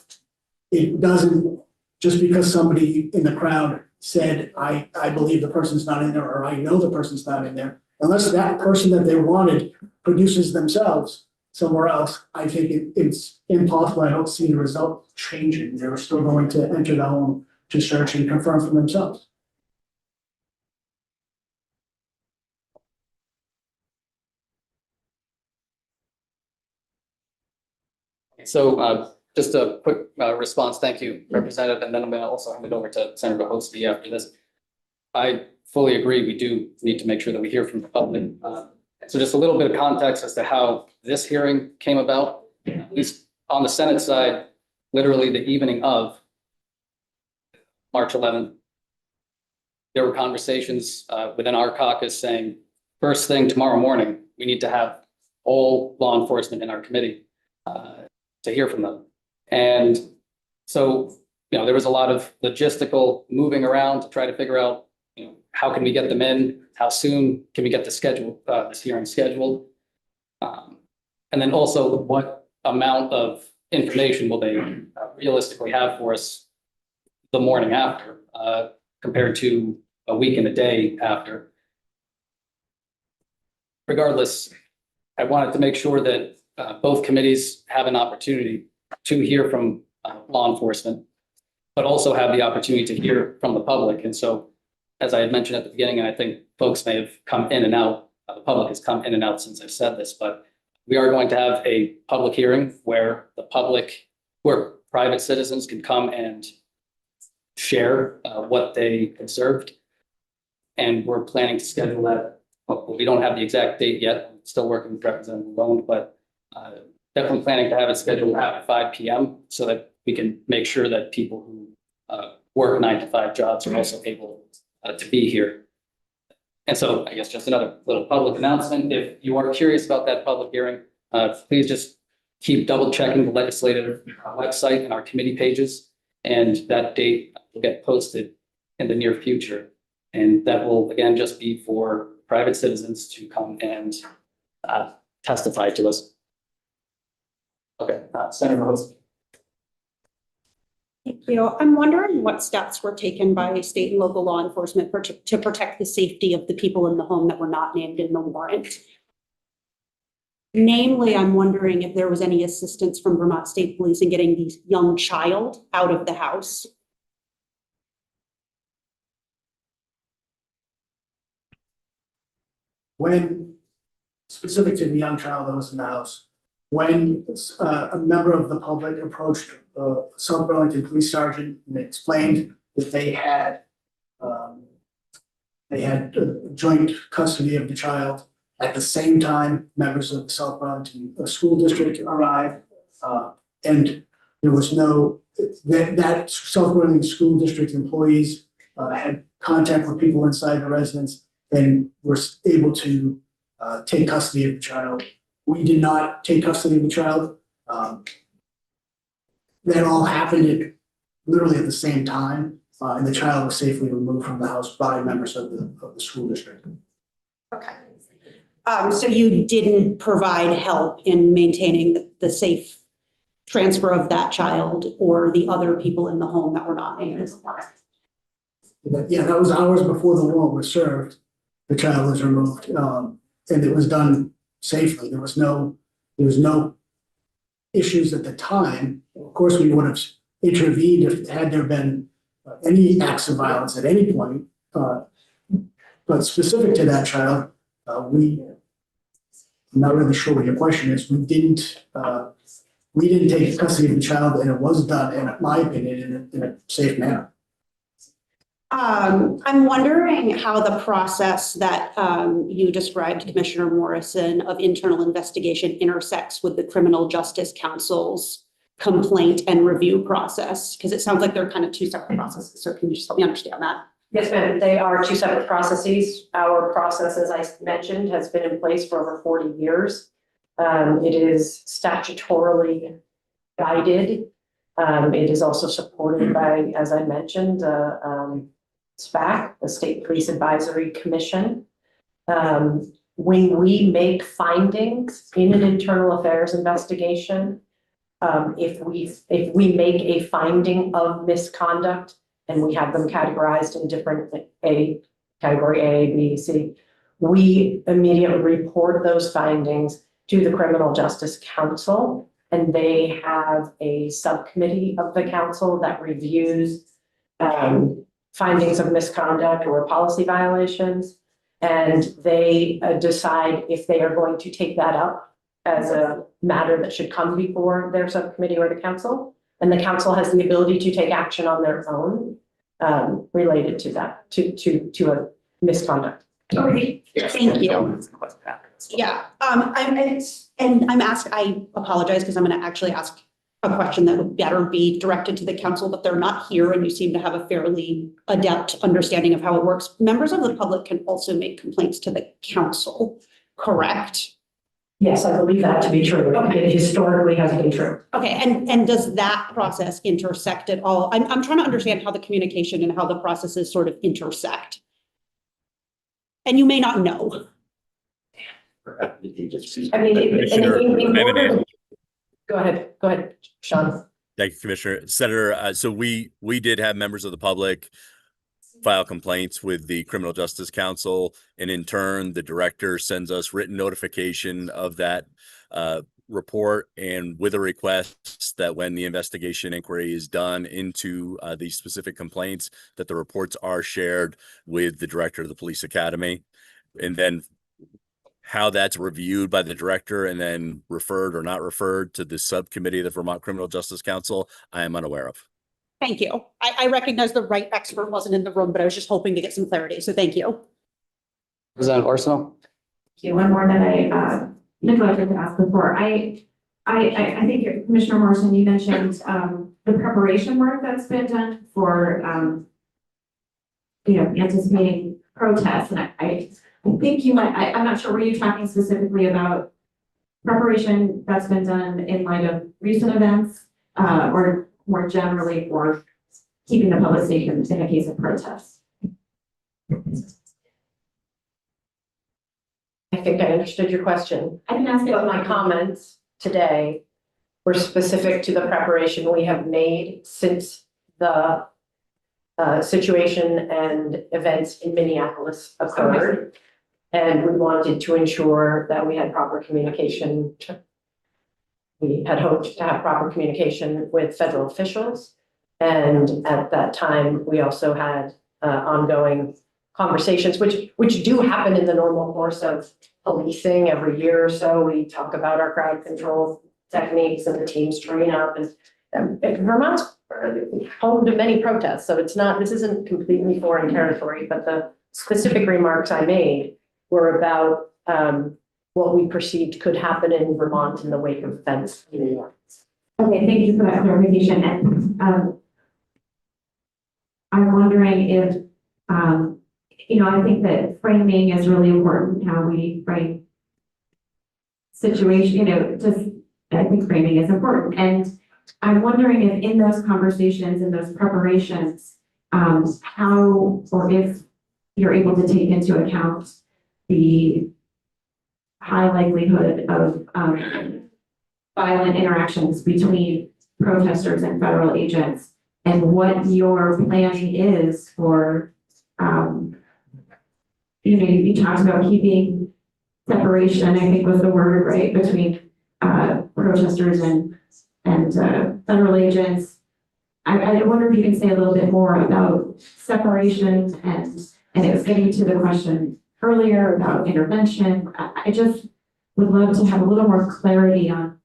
it doesn't, just because somebody in the crowd said, I believe the person's not in there, or I know the person's not in there, unless that person that they wanted produces themselves somewhere else, I think it's impossible. I don't see the result changing. They're still going to enter the home to search and confirm for themselves. So just a quick response. Thank you, Representative. And then I'm going to also hand it over to Senator Hosty after this. I fully agree. We do need to make sure that we hear from the public. So just a little bit of context as to how this hearing came about. At least on the Senate side, literally the evening of March 11th, there were conversations within our caucus saying, first thing tomorrow morning, we need to have all law enforcement in our committee to hear from them. And so, there was a lot of logistical moving around to try to figure out, how can we get them in? How soon can we get this hearing scheduled? And then also, what amount of information will they realistically have for us the morning after, compared to a week and a day after. Regardless, I wanted to make sure that both committees have an opportunity to hear from law enforcement, but also have the opportunity to hear from the public. And so, as I had mentioned at the beginning, and I think folks may have come in and out, the public has come in and out since I've said this, but we are going to have a public hearing where where private citizens can come and share what they observed. And we're planning to schedule that. We don't have the exact date yet. I'm still working with Representative Lone, but definitely planning to have it scheduled at 5 p.m. so that we can make sure that people who work 9-to-5 jobs are also able to be here. And so I guess just another little public announcement. If you are curious about that public hearing, please just keep double checking the legislative website and our committee pages. And that date will get posted in the near future. And that will, again, just be for private citizens to come and testify to us. Okay, Senator Host. Thank you. I'm wondering what steps were taken by state and local law enforcement to protect the safety of the people in the home that were not named in the warrant. Namely, I'm wondering if there was any assistance from Vermont State Police in getting the young child out of the house. When, specific to the young child that was in the house, when a member of the public approached South Burlington Police Sergeant and explained that they had joint custody of the child. At the same time, members of the South Burlington School District arrived, and there was that South Burlington School District employees had contact with people inside the residence and were able to take custody of the child. We did not take custody of the child. That all happened literally at the same time, and the child was safely removed from the house by members of the school district. Okay. So you didn't provide help in maintaining the safe transfer of that child or the other people in the home that were not named as a Yeah, that was hours before the warrant was served. The child was removed, and it was done safely. There was no issues at the time. Of course, we would have intervened if had there been any acts of violence at any point. But specific to that child, I'm not really sure what your question is. We didn't take custody of the child, and it was done, in my opinion, in a safe manner. I'm wondering how the process that you described, Commissioner Morrison, of internal investigation intersects with the Criminal Justice Council's complaint and review process, because it sounds like they're kind of two separate processes. So can you just help me understand that? Yes, ma'am. They are two separate processes. Our process, as I mentioned, has been in place for over 40 years. It is statutorily guided. It is also supported by, as I mentioned, SPAC, the State Police Advisory Commission. When we make findings in an internal affairs investigation, if we make a finding of misconduct, and we have them categorized in different category A, B, C, we immediately report those findings to the Criminal Justice Council, and they have a subcommittee of the council that reviews findings of misconduct or policy violations, and they decide if they are going to take that up as a matter that should come before their subcommittee or the council. And the council has the ability to take action on their own related to that, to a misconduct. Okay, thank you. Yeah, I apologize because I'm going to actually ask a question that would better be directed to the council, but they're not here and you seem to have a fairly adept understanding of how it works. Members of the public can also make complaints to the council, correct? Yes, I believe that to be true. Okay. It historically has been true. Okay, and does that process intersect at all? I'm trying to understand how the communication and how the processes sort of intersect. And you may not know. I mean, Commissioner in order Benedict. to- go ahead, Sean. Thank you, Commissioner. Senator, so we did have members of the public file complaints with the Criminal Justice Council, and in turn, the director sends us written notification of that report, and with a request that when the investigation inquiry is done into these specific complaints, that the reports are shared with the director of the police academy, and then how that's reviewed by the director and then referred or not referred to the subcommittee of the Vermont Criminal Justice Council, I am unaware of. Thank you. I recognize the right expert wasn't in the room, but I was just hoping to get some clarity. So thank you. Representative Arsenal? One more that I neglected to ask before. I think Commissioner Morrison, you mentioned the preparation work that's been done for anticipating protests, and I think you might. I'm not sure. Were you talking specifically about preparation that's been done in light of recent events, or more generally for keeping the public safe in a case of protests? I think I understood your question. I can ask it. But my comments today were specific to the preparation we have made since the situation and events in Minneapolis occurred. And we wanted to ensure that we had proper communication. We had hoped to have proper communication with federal officials. And at that time, we also had ongoing conversations, which do happen in the normal course of policing every year or so. We talk about our crowd control techniques and the teams train up, and Vermont's home to many protests. So this isn't completely foreign territory, but the specific remarks I made were about what we perceived could happen in Vermont in the wake of events in New York. Okay, thank you for that clarification. And I'm wondering if I think that framing is really important, how we frame situation, I think framing is important. And I'm wondering if in those conversations, in those preparations, how or if you're able to take into account the high likelihood of violent interactions between protesters and federal agents, and what your planning is for you talked about keeping separation, I think was the word, right, between protesters and federal agents. I wonder if you can say a little bit more about separation, and it was getting to the question earlier about intervention. I just would love to have a little more clarity on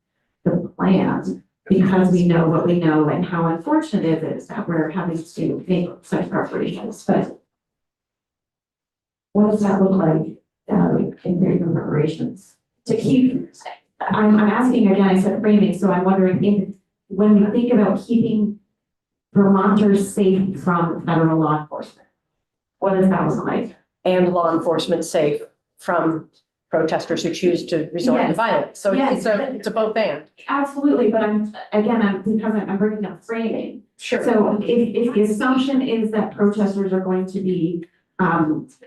the plan, because we know what we know and how unfortunate it is that we're having to make such preparations. But what does that look like in their preparations to keep? I'm asking again. I said framing, so I'm wondering when we think about keeping Vermonters safe from federal law enforcement, what does that look like? And law enforcement safe from protesters who choose to resort to violence. So Yes. it's a both and. Absolutely, but I'm bringing up framing. Sure. So if the assumption is that protesters are going to be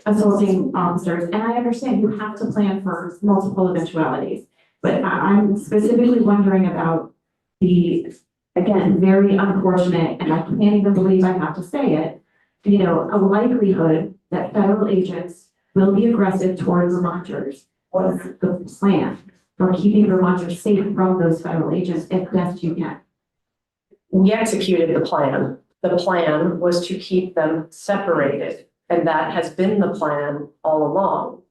assaulting officers, and I understand you have to plan for multiple eventualities, but I'm specifically wondering about the, again, very unfortunate, and I can't even believe I have to say it, a likelihood that federal agents will be aggressive towards Vermonters. What is the plan for keeping Vermonters safe from those federal agents as best you can? We executed the plan. The plan was to keep them separated, and that has been the plan all along.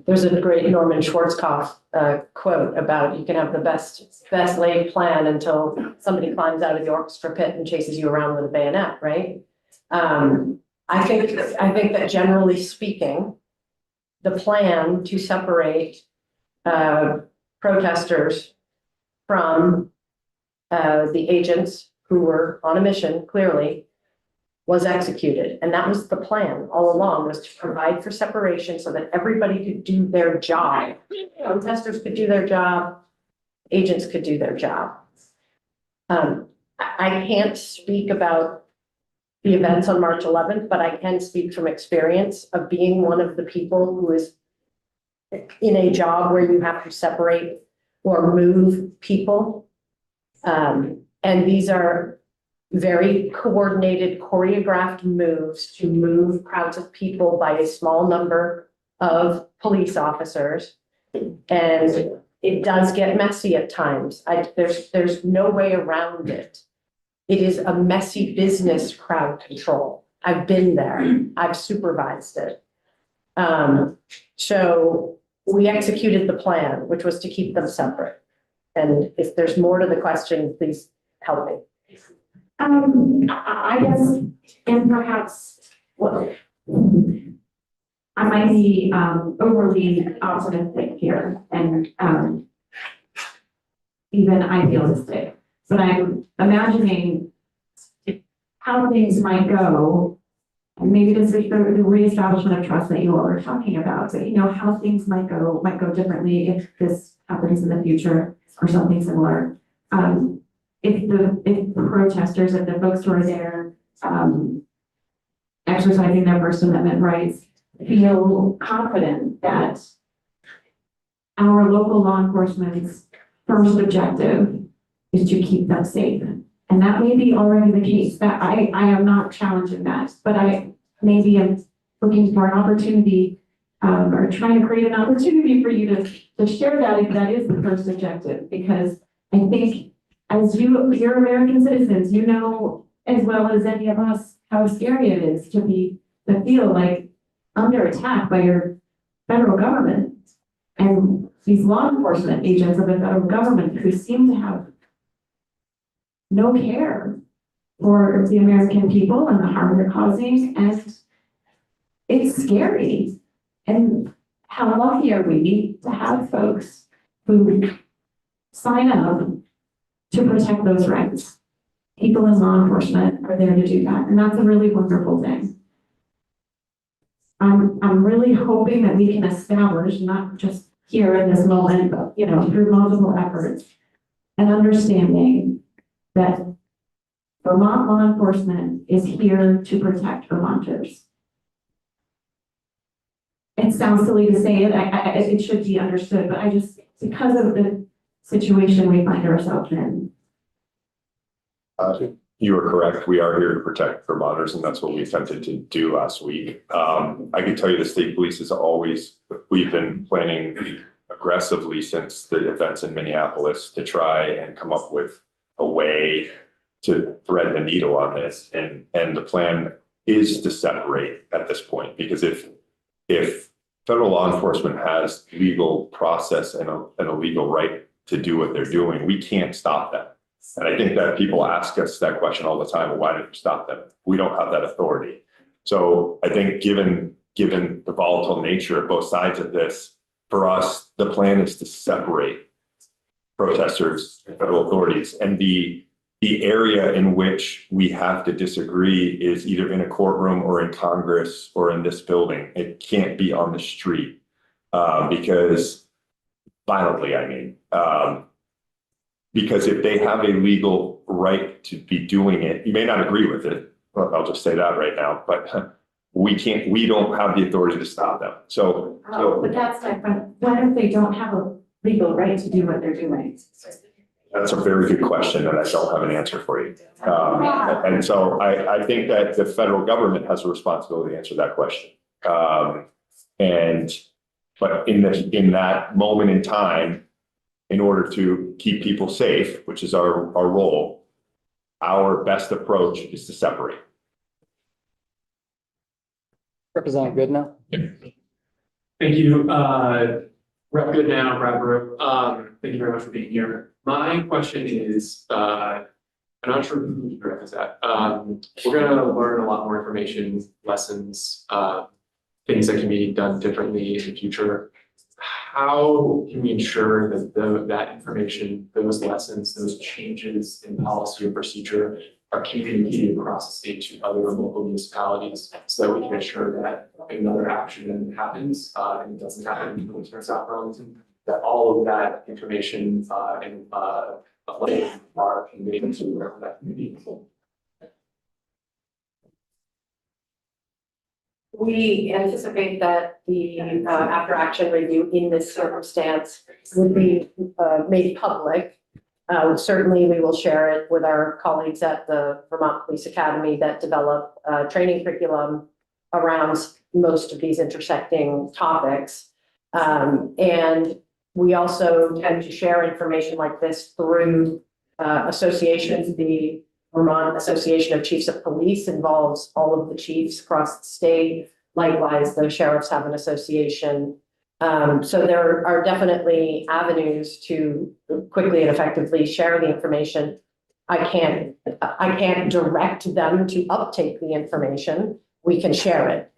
There's a great Norman Schwarzkopf quote about you can have the best laid plan until somebody climbs out of the orchestra pit and chases you around with a bayonet, right? I think that generally speaking, the plan to separate protesters from the agents who were on a mission, clearly, was executed. And that was the plan all along, was to provide for separation so that everybody could do their job. Protesters could do their job, agents could do their job. I can't speak about the events on March 11th, but I can speak from experience of being one of the people who is in a job where you have to separate or move people. And these are very coordinated, choreographed moves to move crowds of people by a small number of police officers. And it does get messy at times. There's no way around it. It is a messy business, crowd control. I've been there. I've supervised it. So we executed the plan, which was to keep them separate. And if there's more to the question, please help me. I guess, and perhaps, well, I might be overly optimistic here and even idealistic, but I'm imagining how things might go. And maybe this is the reestablishment of trust that you all are talking about, but you know, how things might go differently if this happens in the future or something similar. If the protesters and the folks who are there exercising their First Amendment rights feel confident that our local law enforcement's first objective is to keep them safe. And that may be already the case. That I am not challenging that, but I maybe am looking for an opportunity or trying to create an opportunity for you to share that if that is the first objective. Because I think as you're American citizens, you know as well as any of us how scary it is to feel like under attack by your federal government and these law enforcement agents of the federal government who seem to have no care for the American people and the harm they're causing. And it's scary. And how lucky are we to have folks who sign up to protect those rights? People in law enforcement are there to do that. And that's a really wonderful thing. I'm really hoping that we can establish, not just here in this moment, but you know, through multiple efforts, an understanding that Vermont law enforcement is here to protect Vermonters. It sounds silly to say it, it should be understood, but because of the situation we find ourselves in. You are correct. We are here to protect Vermonters, and that's what we attempted to do last week. I can tell you the state police is we've been planning aggressively since the events in Minneapolis to try and come up with a way to thread the needle on this. And the plan is to separate at this point, because if federal law enforcement has legal process and a legal right to do what they're doing, we can't stop them. And I think that people ask us that question all the time, well, why did you stop them? We don't have that authority. So I think given the volatile nature of both sides of this, for us, the plan is to separate protesters and federal authorities. And the area in which we have to disagree is either in a courtroom or in Congress or in this building. It can't be on the street because violently, I mean. Because if they have a legal right to be doing it, you may not agree with it. Well, I'll just say that right now, but we don't have the authority to stop them. So but that's my point. What if they don't have a legal right to do what they're doing? that's a very good question, and I don't have an answer for you. And so I think that the federal government has a responsibility to answer that question. But in that moment in time, in order to keep people safe, which is our role, our best approach is to separate. Representative Goodnow. Thank you, Rep. Goodnow, Brad Brew. Thank you very much for being here. My question is, I'm not sure who to direct this at. We're going to learn a lot more information, lessons, things that can be done differently in the future. How can we ensure that that information, those lessons, those changes in policy or procedure are communicated across the state to other local municipalities so that we can ensure that another action happens and it doesn't happen in Burlington or South Burlington, that all of that information and are conveyed to that community? We anticipate that the after action review in this circumstance would be made public. Certainly, we will share it with our colleagues at the Vermont Police Academy that develop training curriculum around most of these intersecting topics. And we also tend to share information like this through associations. The Vermont Association of Chiefs of Police involves all of the chiefs across the state. Likewise, the sheriffs have an association. So there are definitely avenues to quickly and effectively share the information. I can't direct them to uptake the information. We can share it.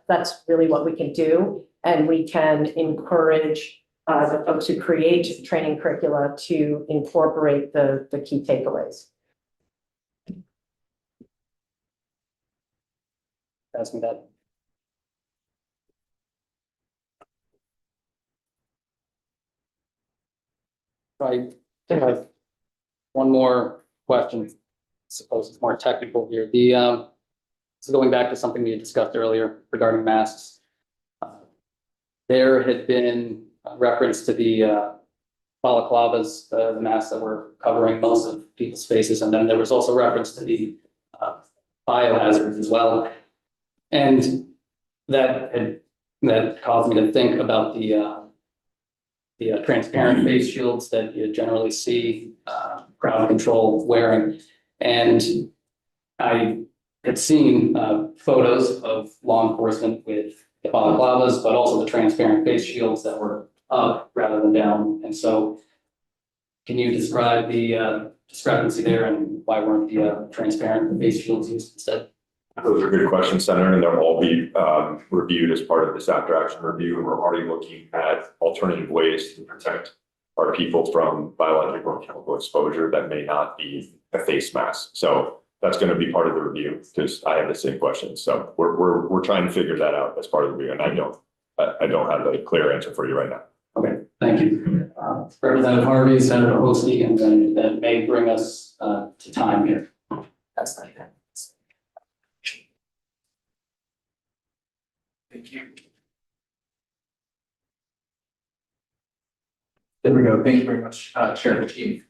That's really what we can do. And we can encourage the folks who create training curricula to incorporate the key takeaways. Ask me that. I think I have one more question. I suppose it's more technical here. This is going back to something we had discussed earlier regarding masks. There had been a reference to the balaclavas, the masks that were covering most of people's faces, and then there was also reference to the biohazards as well. And that caused me to think about the transparent face shields that you generally see crowd control wearing. And I had seen photos of law enforcement with the balaclavas, but also the transparent face shields that were up rather than down. And so can you describe the discrepancy there and why weren't the transparent face shields used instead? Those are good questions, Senator, and they'll all be reviewed as part of this after action review. And we're already looking at alternative ways to protect our people from biological or chemical exposure that may not be a face mask. So that's going to be part of the review because I have the same questions. So we're trying to figure that out as part of the review, and I don't have a clear answer for you right now. Okay, thank you. Representative Harvey, Senator Hosty, and then that may bring us to time here. That's not it. Thank you. There we go. Thank you very much, Chair and Chief.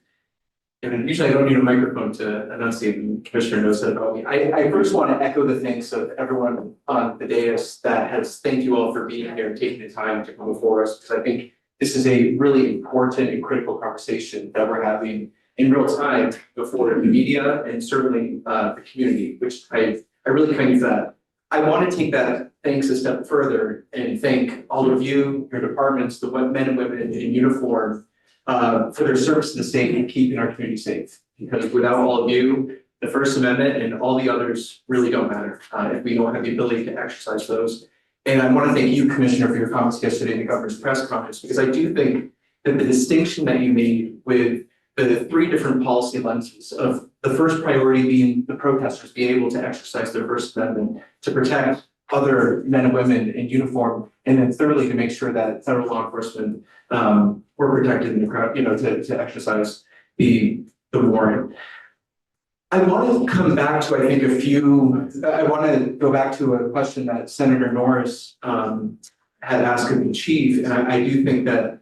And usually I don't need a microphone to enunciate, and Commissioner knows that about me. I first want to echo the thanks of everyone on the dais that has thanked you all for being here and taking the time to come before us, because I think this is a really important and critical conversation that we're having in real time before the media and certainly the community, which I really thank you for that. I want to take that thanks a step further and thank all of you, your departments, the men and women in uniform for their service to the state and keeping our community safe. Because without all of you, the First Amendment and all the others really don't matter if we don't have the ability to exercise those. And I want to thank you, Commissioner, for your comments yesterday in the governor's press conference, because I do think that the distinction that you made with the three different policy lenses of the first priority being the protesters being able to exercise their First Amendment to protect other men and women in uniform, and then thirdly, to make sure that federal law enforcement were protected in the crowd, to exercise the warrant. I want to come back to, I think, I want to go back to a question that Senator Norris had asked of the chief, and I do think that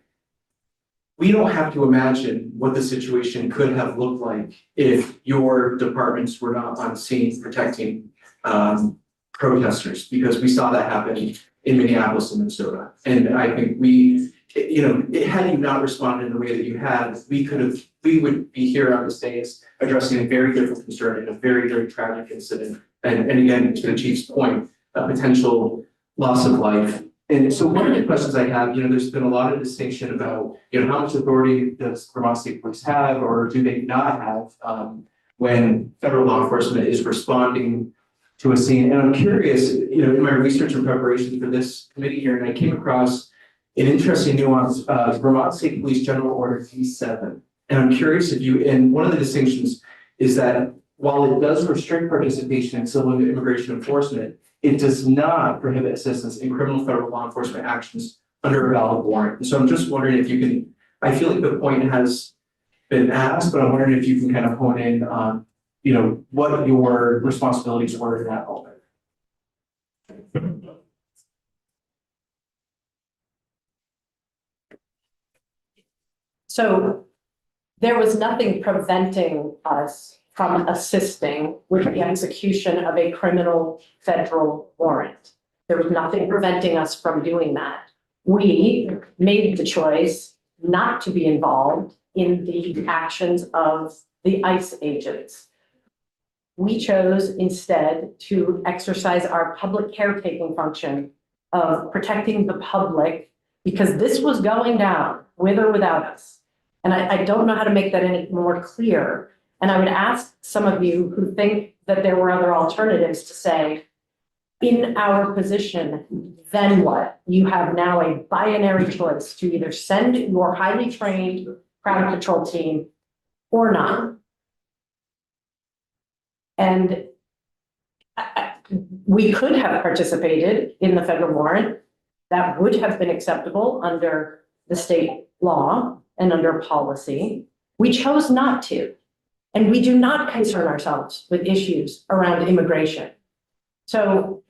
we don't have to imagine what the situation could have looked like if your departments were not on scene protecting protesters, because we saw that happen in Minneapolis and Minnesota. And I think had you not responded in the way that you had, we would be here on the stage addressing a very different concern and a very, very tragic incident. And again, to the chief's point, a potential loss of life. And so one of the questions I have, there's been a lot of distinction about, how much authority does Vermont State Police have, or do they not have, when federal law enforcement is responding to a scene. And I'm curious, in my research and preparation for this committee here, and I came across an interesting nuance, Vermont State Police General Order D7. And I'm curious and one of the distinctions is that while it does restrict participation in civil immigration enforcement, it does not prohibit assistance in criminal federal law enforcement actions under a valid warrant. And so I'm just wondering if you can, I feel like the point has been asked, but I'm wondering if you can kind of hone in on, what your responsibilities were in that moment. So there was nothing preventing us from assisting with the execution of a criminal federal warrant. There was nothing preventing us from doing that. We made the choice not to be involved in the actions of the ICE agents. We chose instead to exercise our public caretaking function of protecting the public because this was going down with or without us. And I don't know how to make that any more clear. And I would ask some of you who think that there were other alternatives to say, in our position, then what? You have now a binary choice to either send your highly trained crowd control team or not. And we could have participated in the federal warrant. That would have been acceptable under the state law and under policy. We chose not to. And we do not concern ourselves with issues around immigration. So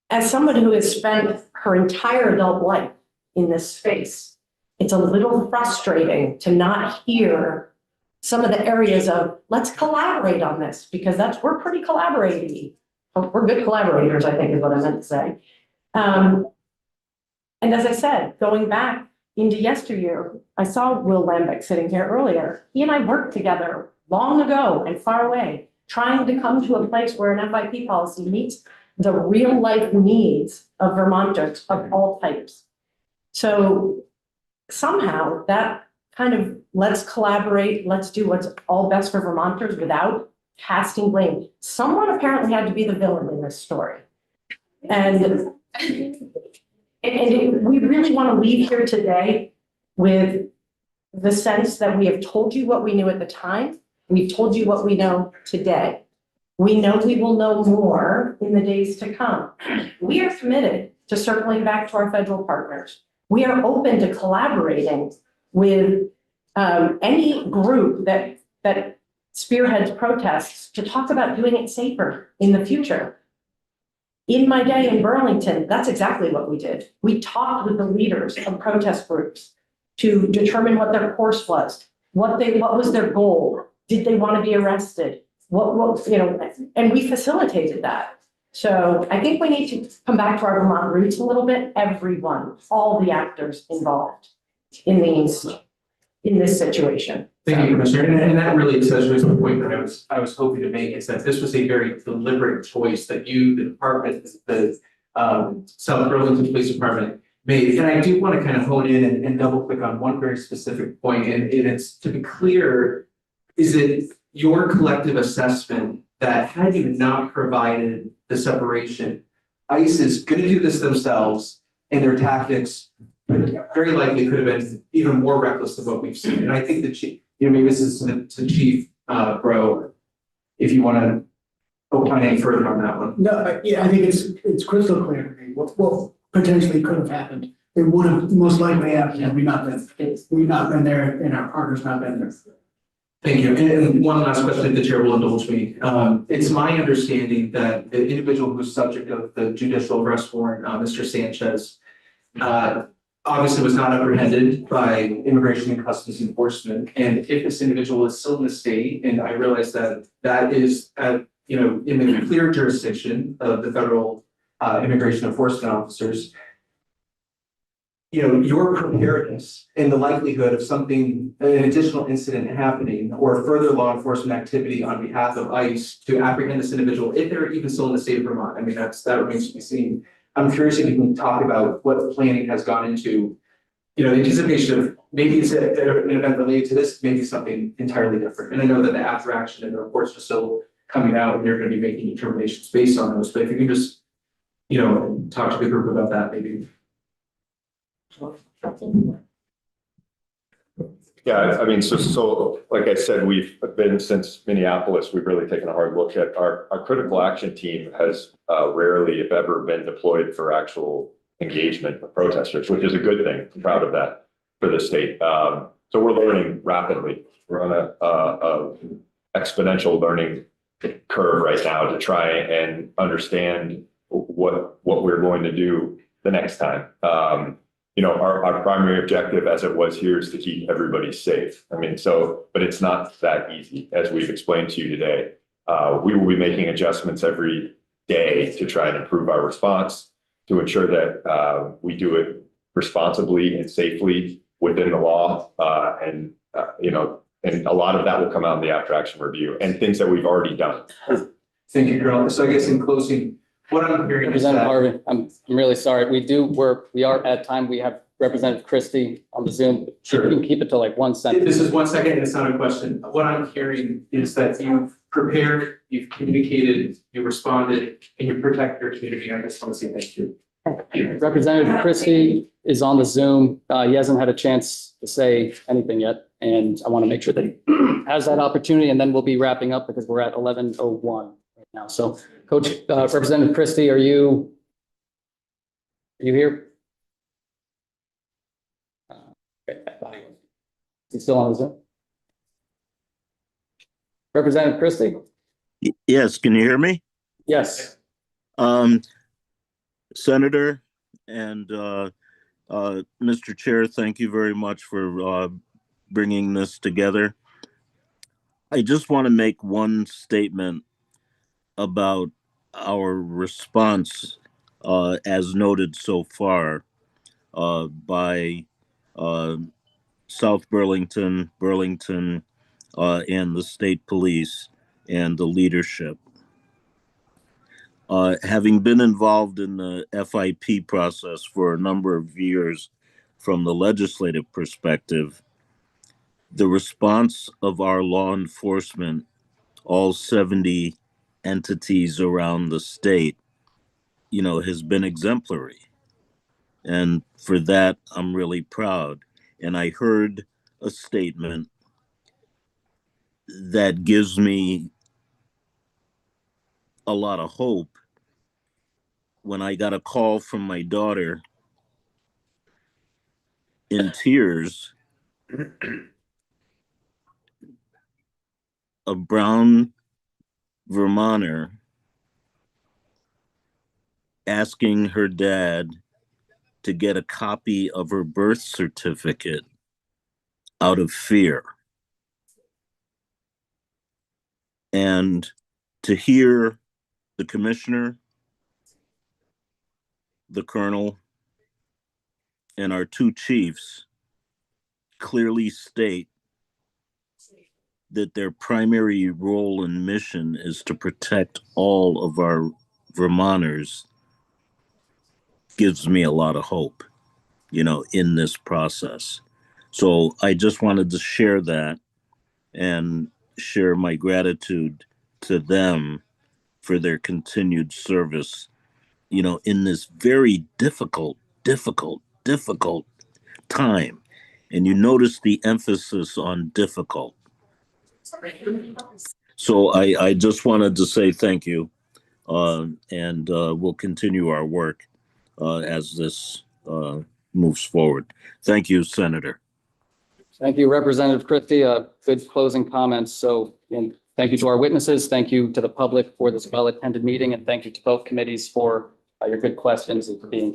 as someone who has spent her entire adult life in this space, it's a little frustrating to not hear some of the areas of let's collaborate on this because we're pretty collaborating. We're good collaborators, I think is what I meant to say. And as I said, going back into yesteryear, I saw Will Lambeck sitting here earlier. He and I worked together long ago and far away, trying to come to a place where an FIP policy meets the real life needs of Vermonters of all types. So somehow that kind of let's collaborate, let's do what's all best for Vermonters without casting blame. Someone apparently had to be the villain in this story. And we really want to leave here today with the sense that we have told you what we knew at the time. We've told you what we know today. We know we will know more in the days to come. We are committed to circling back to our federal partners. We are open to collaborating with any group that spearheads protests to talk about doing it safer in the future. In my day in Burlington, that's exactly what we did. We talked with the leaders of protest groups to determine what their course was, what was their goal. Did they want to be arrested? And we facilitated that. So I think we need to come back to our Vermont roots a little bit. Everyone, all the actors involved in this situation. Thank you, Commissioner. And that really says the point that I was hoping to make is that this was a very deliberate choice that you, the department, the South Burlington Police Department made. And I do want to kind of hone in and double click on one very specific point. And it's to be clear, is it your collective assessment that had you not provided the separation, ICE is going to do this themselves and their tactics very likely could have been even more reckless than what we've seen. And I think that maybe this is to Chief Bro, if you want to opine any further on that one. No, yeah, I think it's crystal clear to me what potentially could have happened. It would have most likely happened had we not been there and our partners not been there. Thank you. And one last question, if the chair will indulge me. It's my understanding that the individual who's subject of the judicial arrest warrant, Mr. Sanchez, obviously was not apprehended by Immigration and Customs Enforcement. And if this individual is still in the state, and I realize that that is in the clear jurisdiction of the federal immigration enforcement officers, your preparedness and the likelihood of an additional incident happening or further law enforcement activity on behalf of ICE to apprehend this individual, if they're even still in the state of Vermont. I mean, that remains to be seen. I'm curious if you can talk about what planning has gone into, the anticipation of maybe it's an event related to this, maybe something entirely different. And I know that the after action and the reports are still coming out and you're going to be making determinations based on those. But if you can just, talk to the group about that, maybe. Yeah, I mean, so like I said, we've been since Minneapolis, we've really taken a hard look at our critical action team has rarely, if ever, been deployed for actual engagement with protesters, which is a good thing. I'm proud of that for the state. So we're learning rapidly. We're on a exponential learning curve right now to try and understand what we're going to do the next time. You know, our primary objective, as it was here, is to keep everybody safe. I mean, but it's not that easy, as we've explained to you today. We will be making adjustments every day to try and improve our response, to ensure that we do it responsibly and safely within the law. You know, and a lot of that will come out in the after action review and things that we've already done. Thank you, Carol. So I guess in closing, what I'm hearing is Representative that. Harvey, I'm really sorry. We are at time. We have Representative Christie on the Zoom. Sure. You can keep it to like 1 second. This is 1 second, and it's not a question. What I'm hearing is that you've prepared, you've communicated, you responded, and you protect your community. I just want to say thank you. Representative Christie is on the Zoom. He hasn't had a chance to say anything yet, and I want to make sure that he has that opportunity, and then we'll be wrapping up because we're at 11:01 right now. So, Coach, Representative Christie, are you here? He's still on the Zoom? Representative Christie? Yes, can you hear me? Yes. Senator and Mr. Chair, thank you very much for bringing this together. I just want to make one statement about our response as noted so far by South Burlington, and the state police and the leadership. Having been involved in the FIP process for a number of years from the legislative perspective, the response of our law enforcement, all 70 entities around the state, you know, has been exemplary. And for that, I'm really proud. And I heard a statement that gives me a lot of hope when I got a call from my daughter in tears, a brown Vermonter asking her dad to get a copy of her birth certificate out of fear. And to hear the commissioner, the colonel, and our two chiefs clearly state that their primary role and mission is to protect all of our Vermonters gives me a lot of hope, you know, in this process. So I just wanted to share that and share my gratitude to them for their continued service, you know, in this very difficult time. And you notice the emphasis on difficult. So I just wanted to say thank you, and we'll continue our work as this moves forward. Thank you, Senator. Thank you, Representative Christie. Good closing comments. So, and thank you to our witnesses. Thank you to the public for this well-attended meeting, and thank you to both committees for your good questions and for being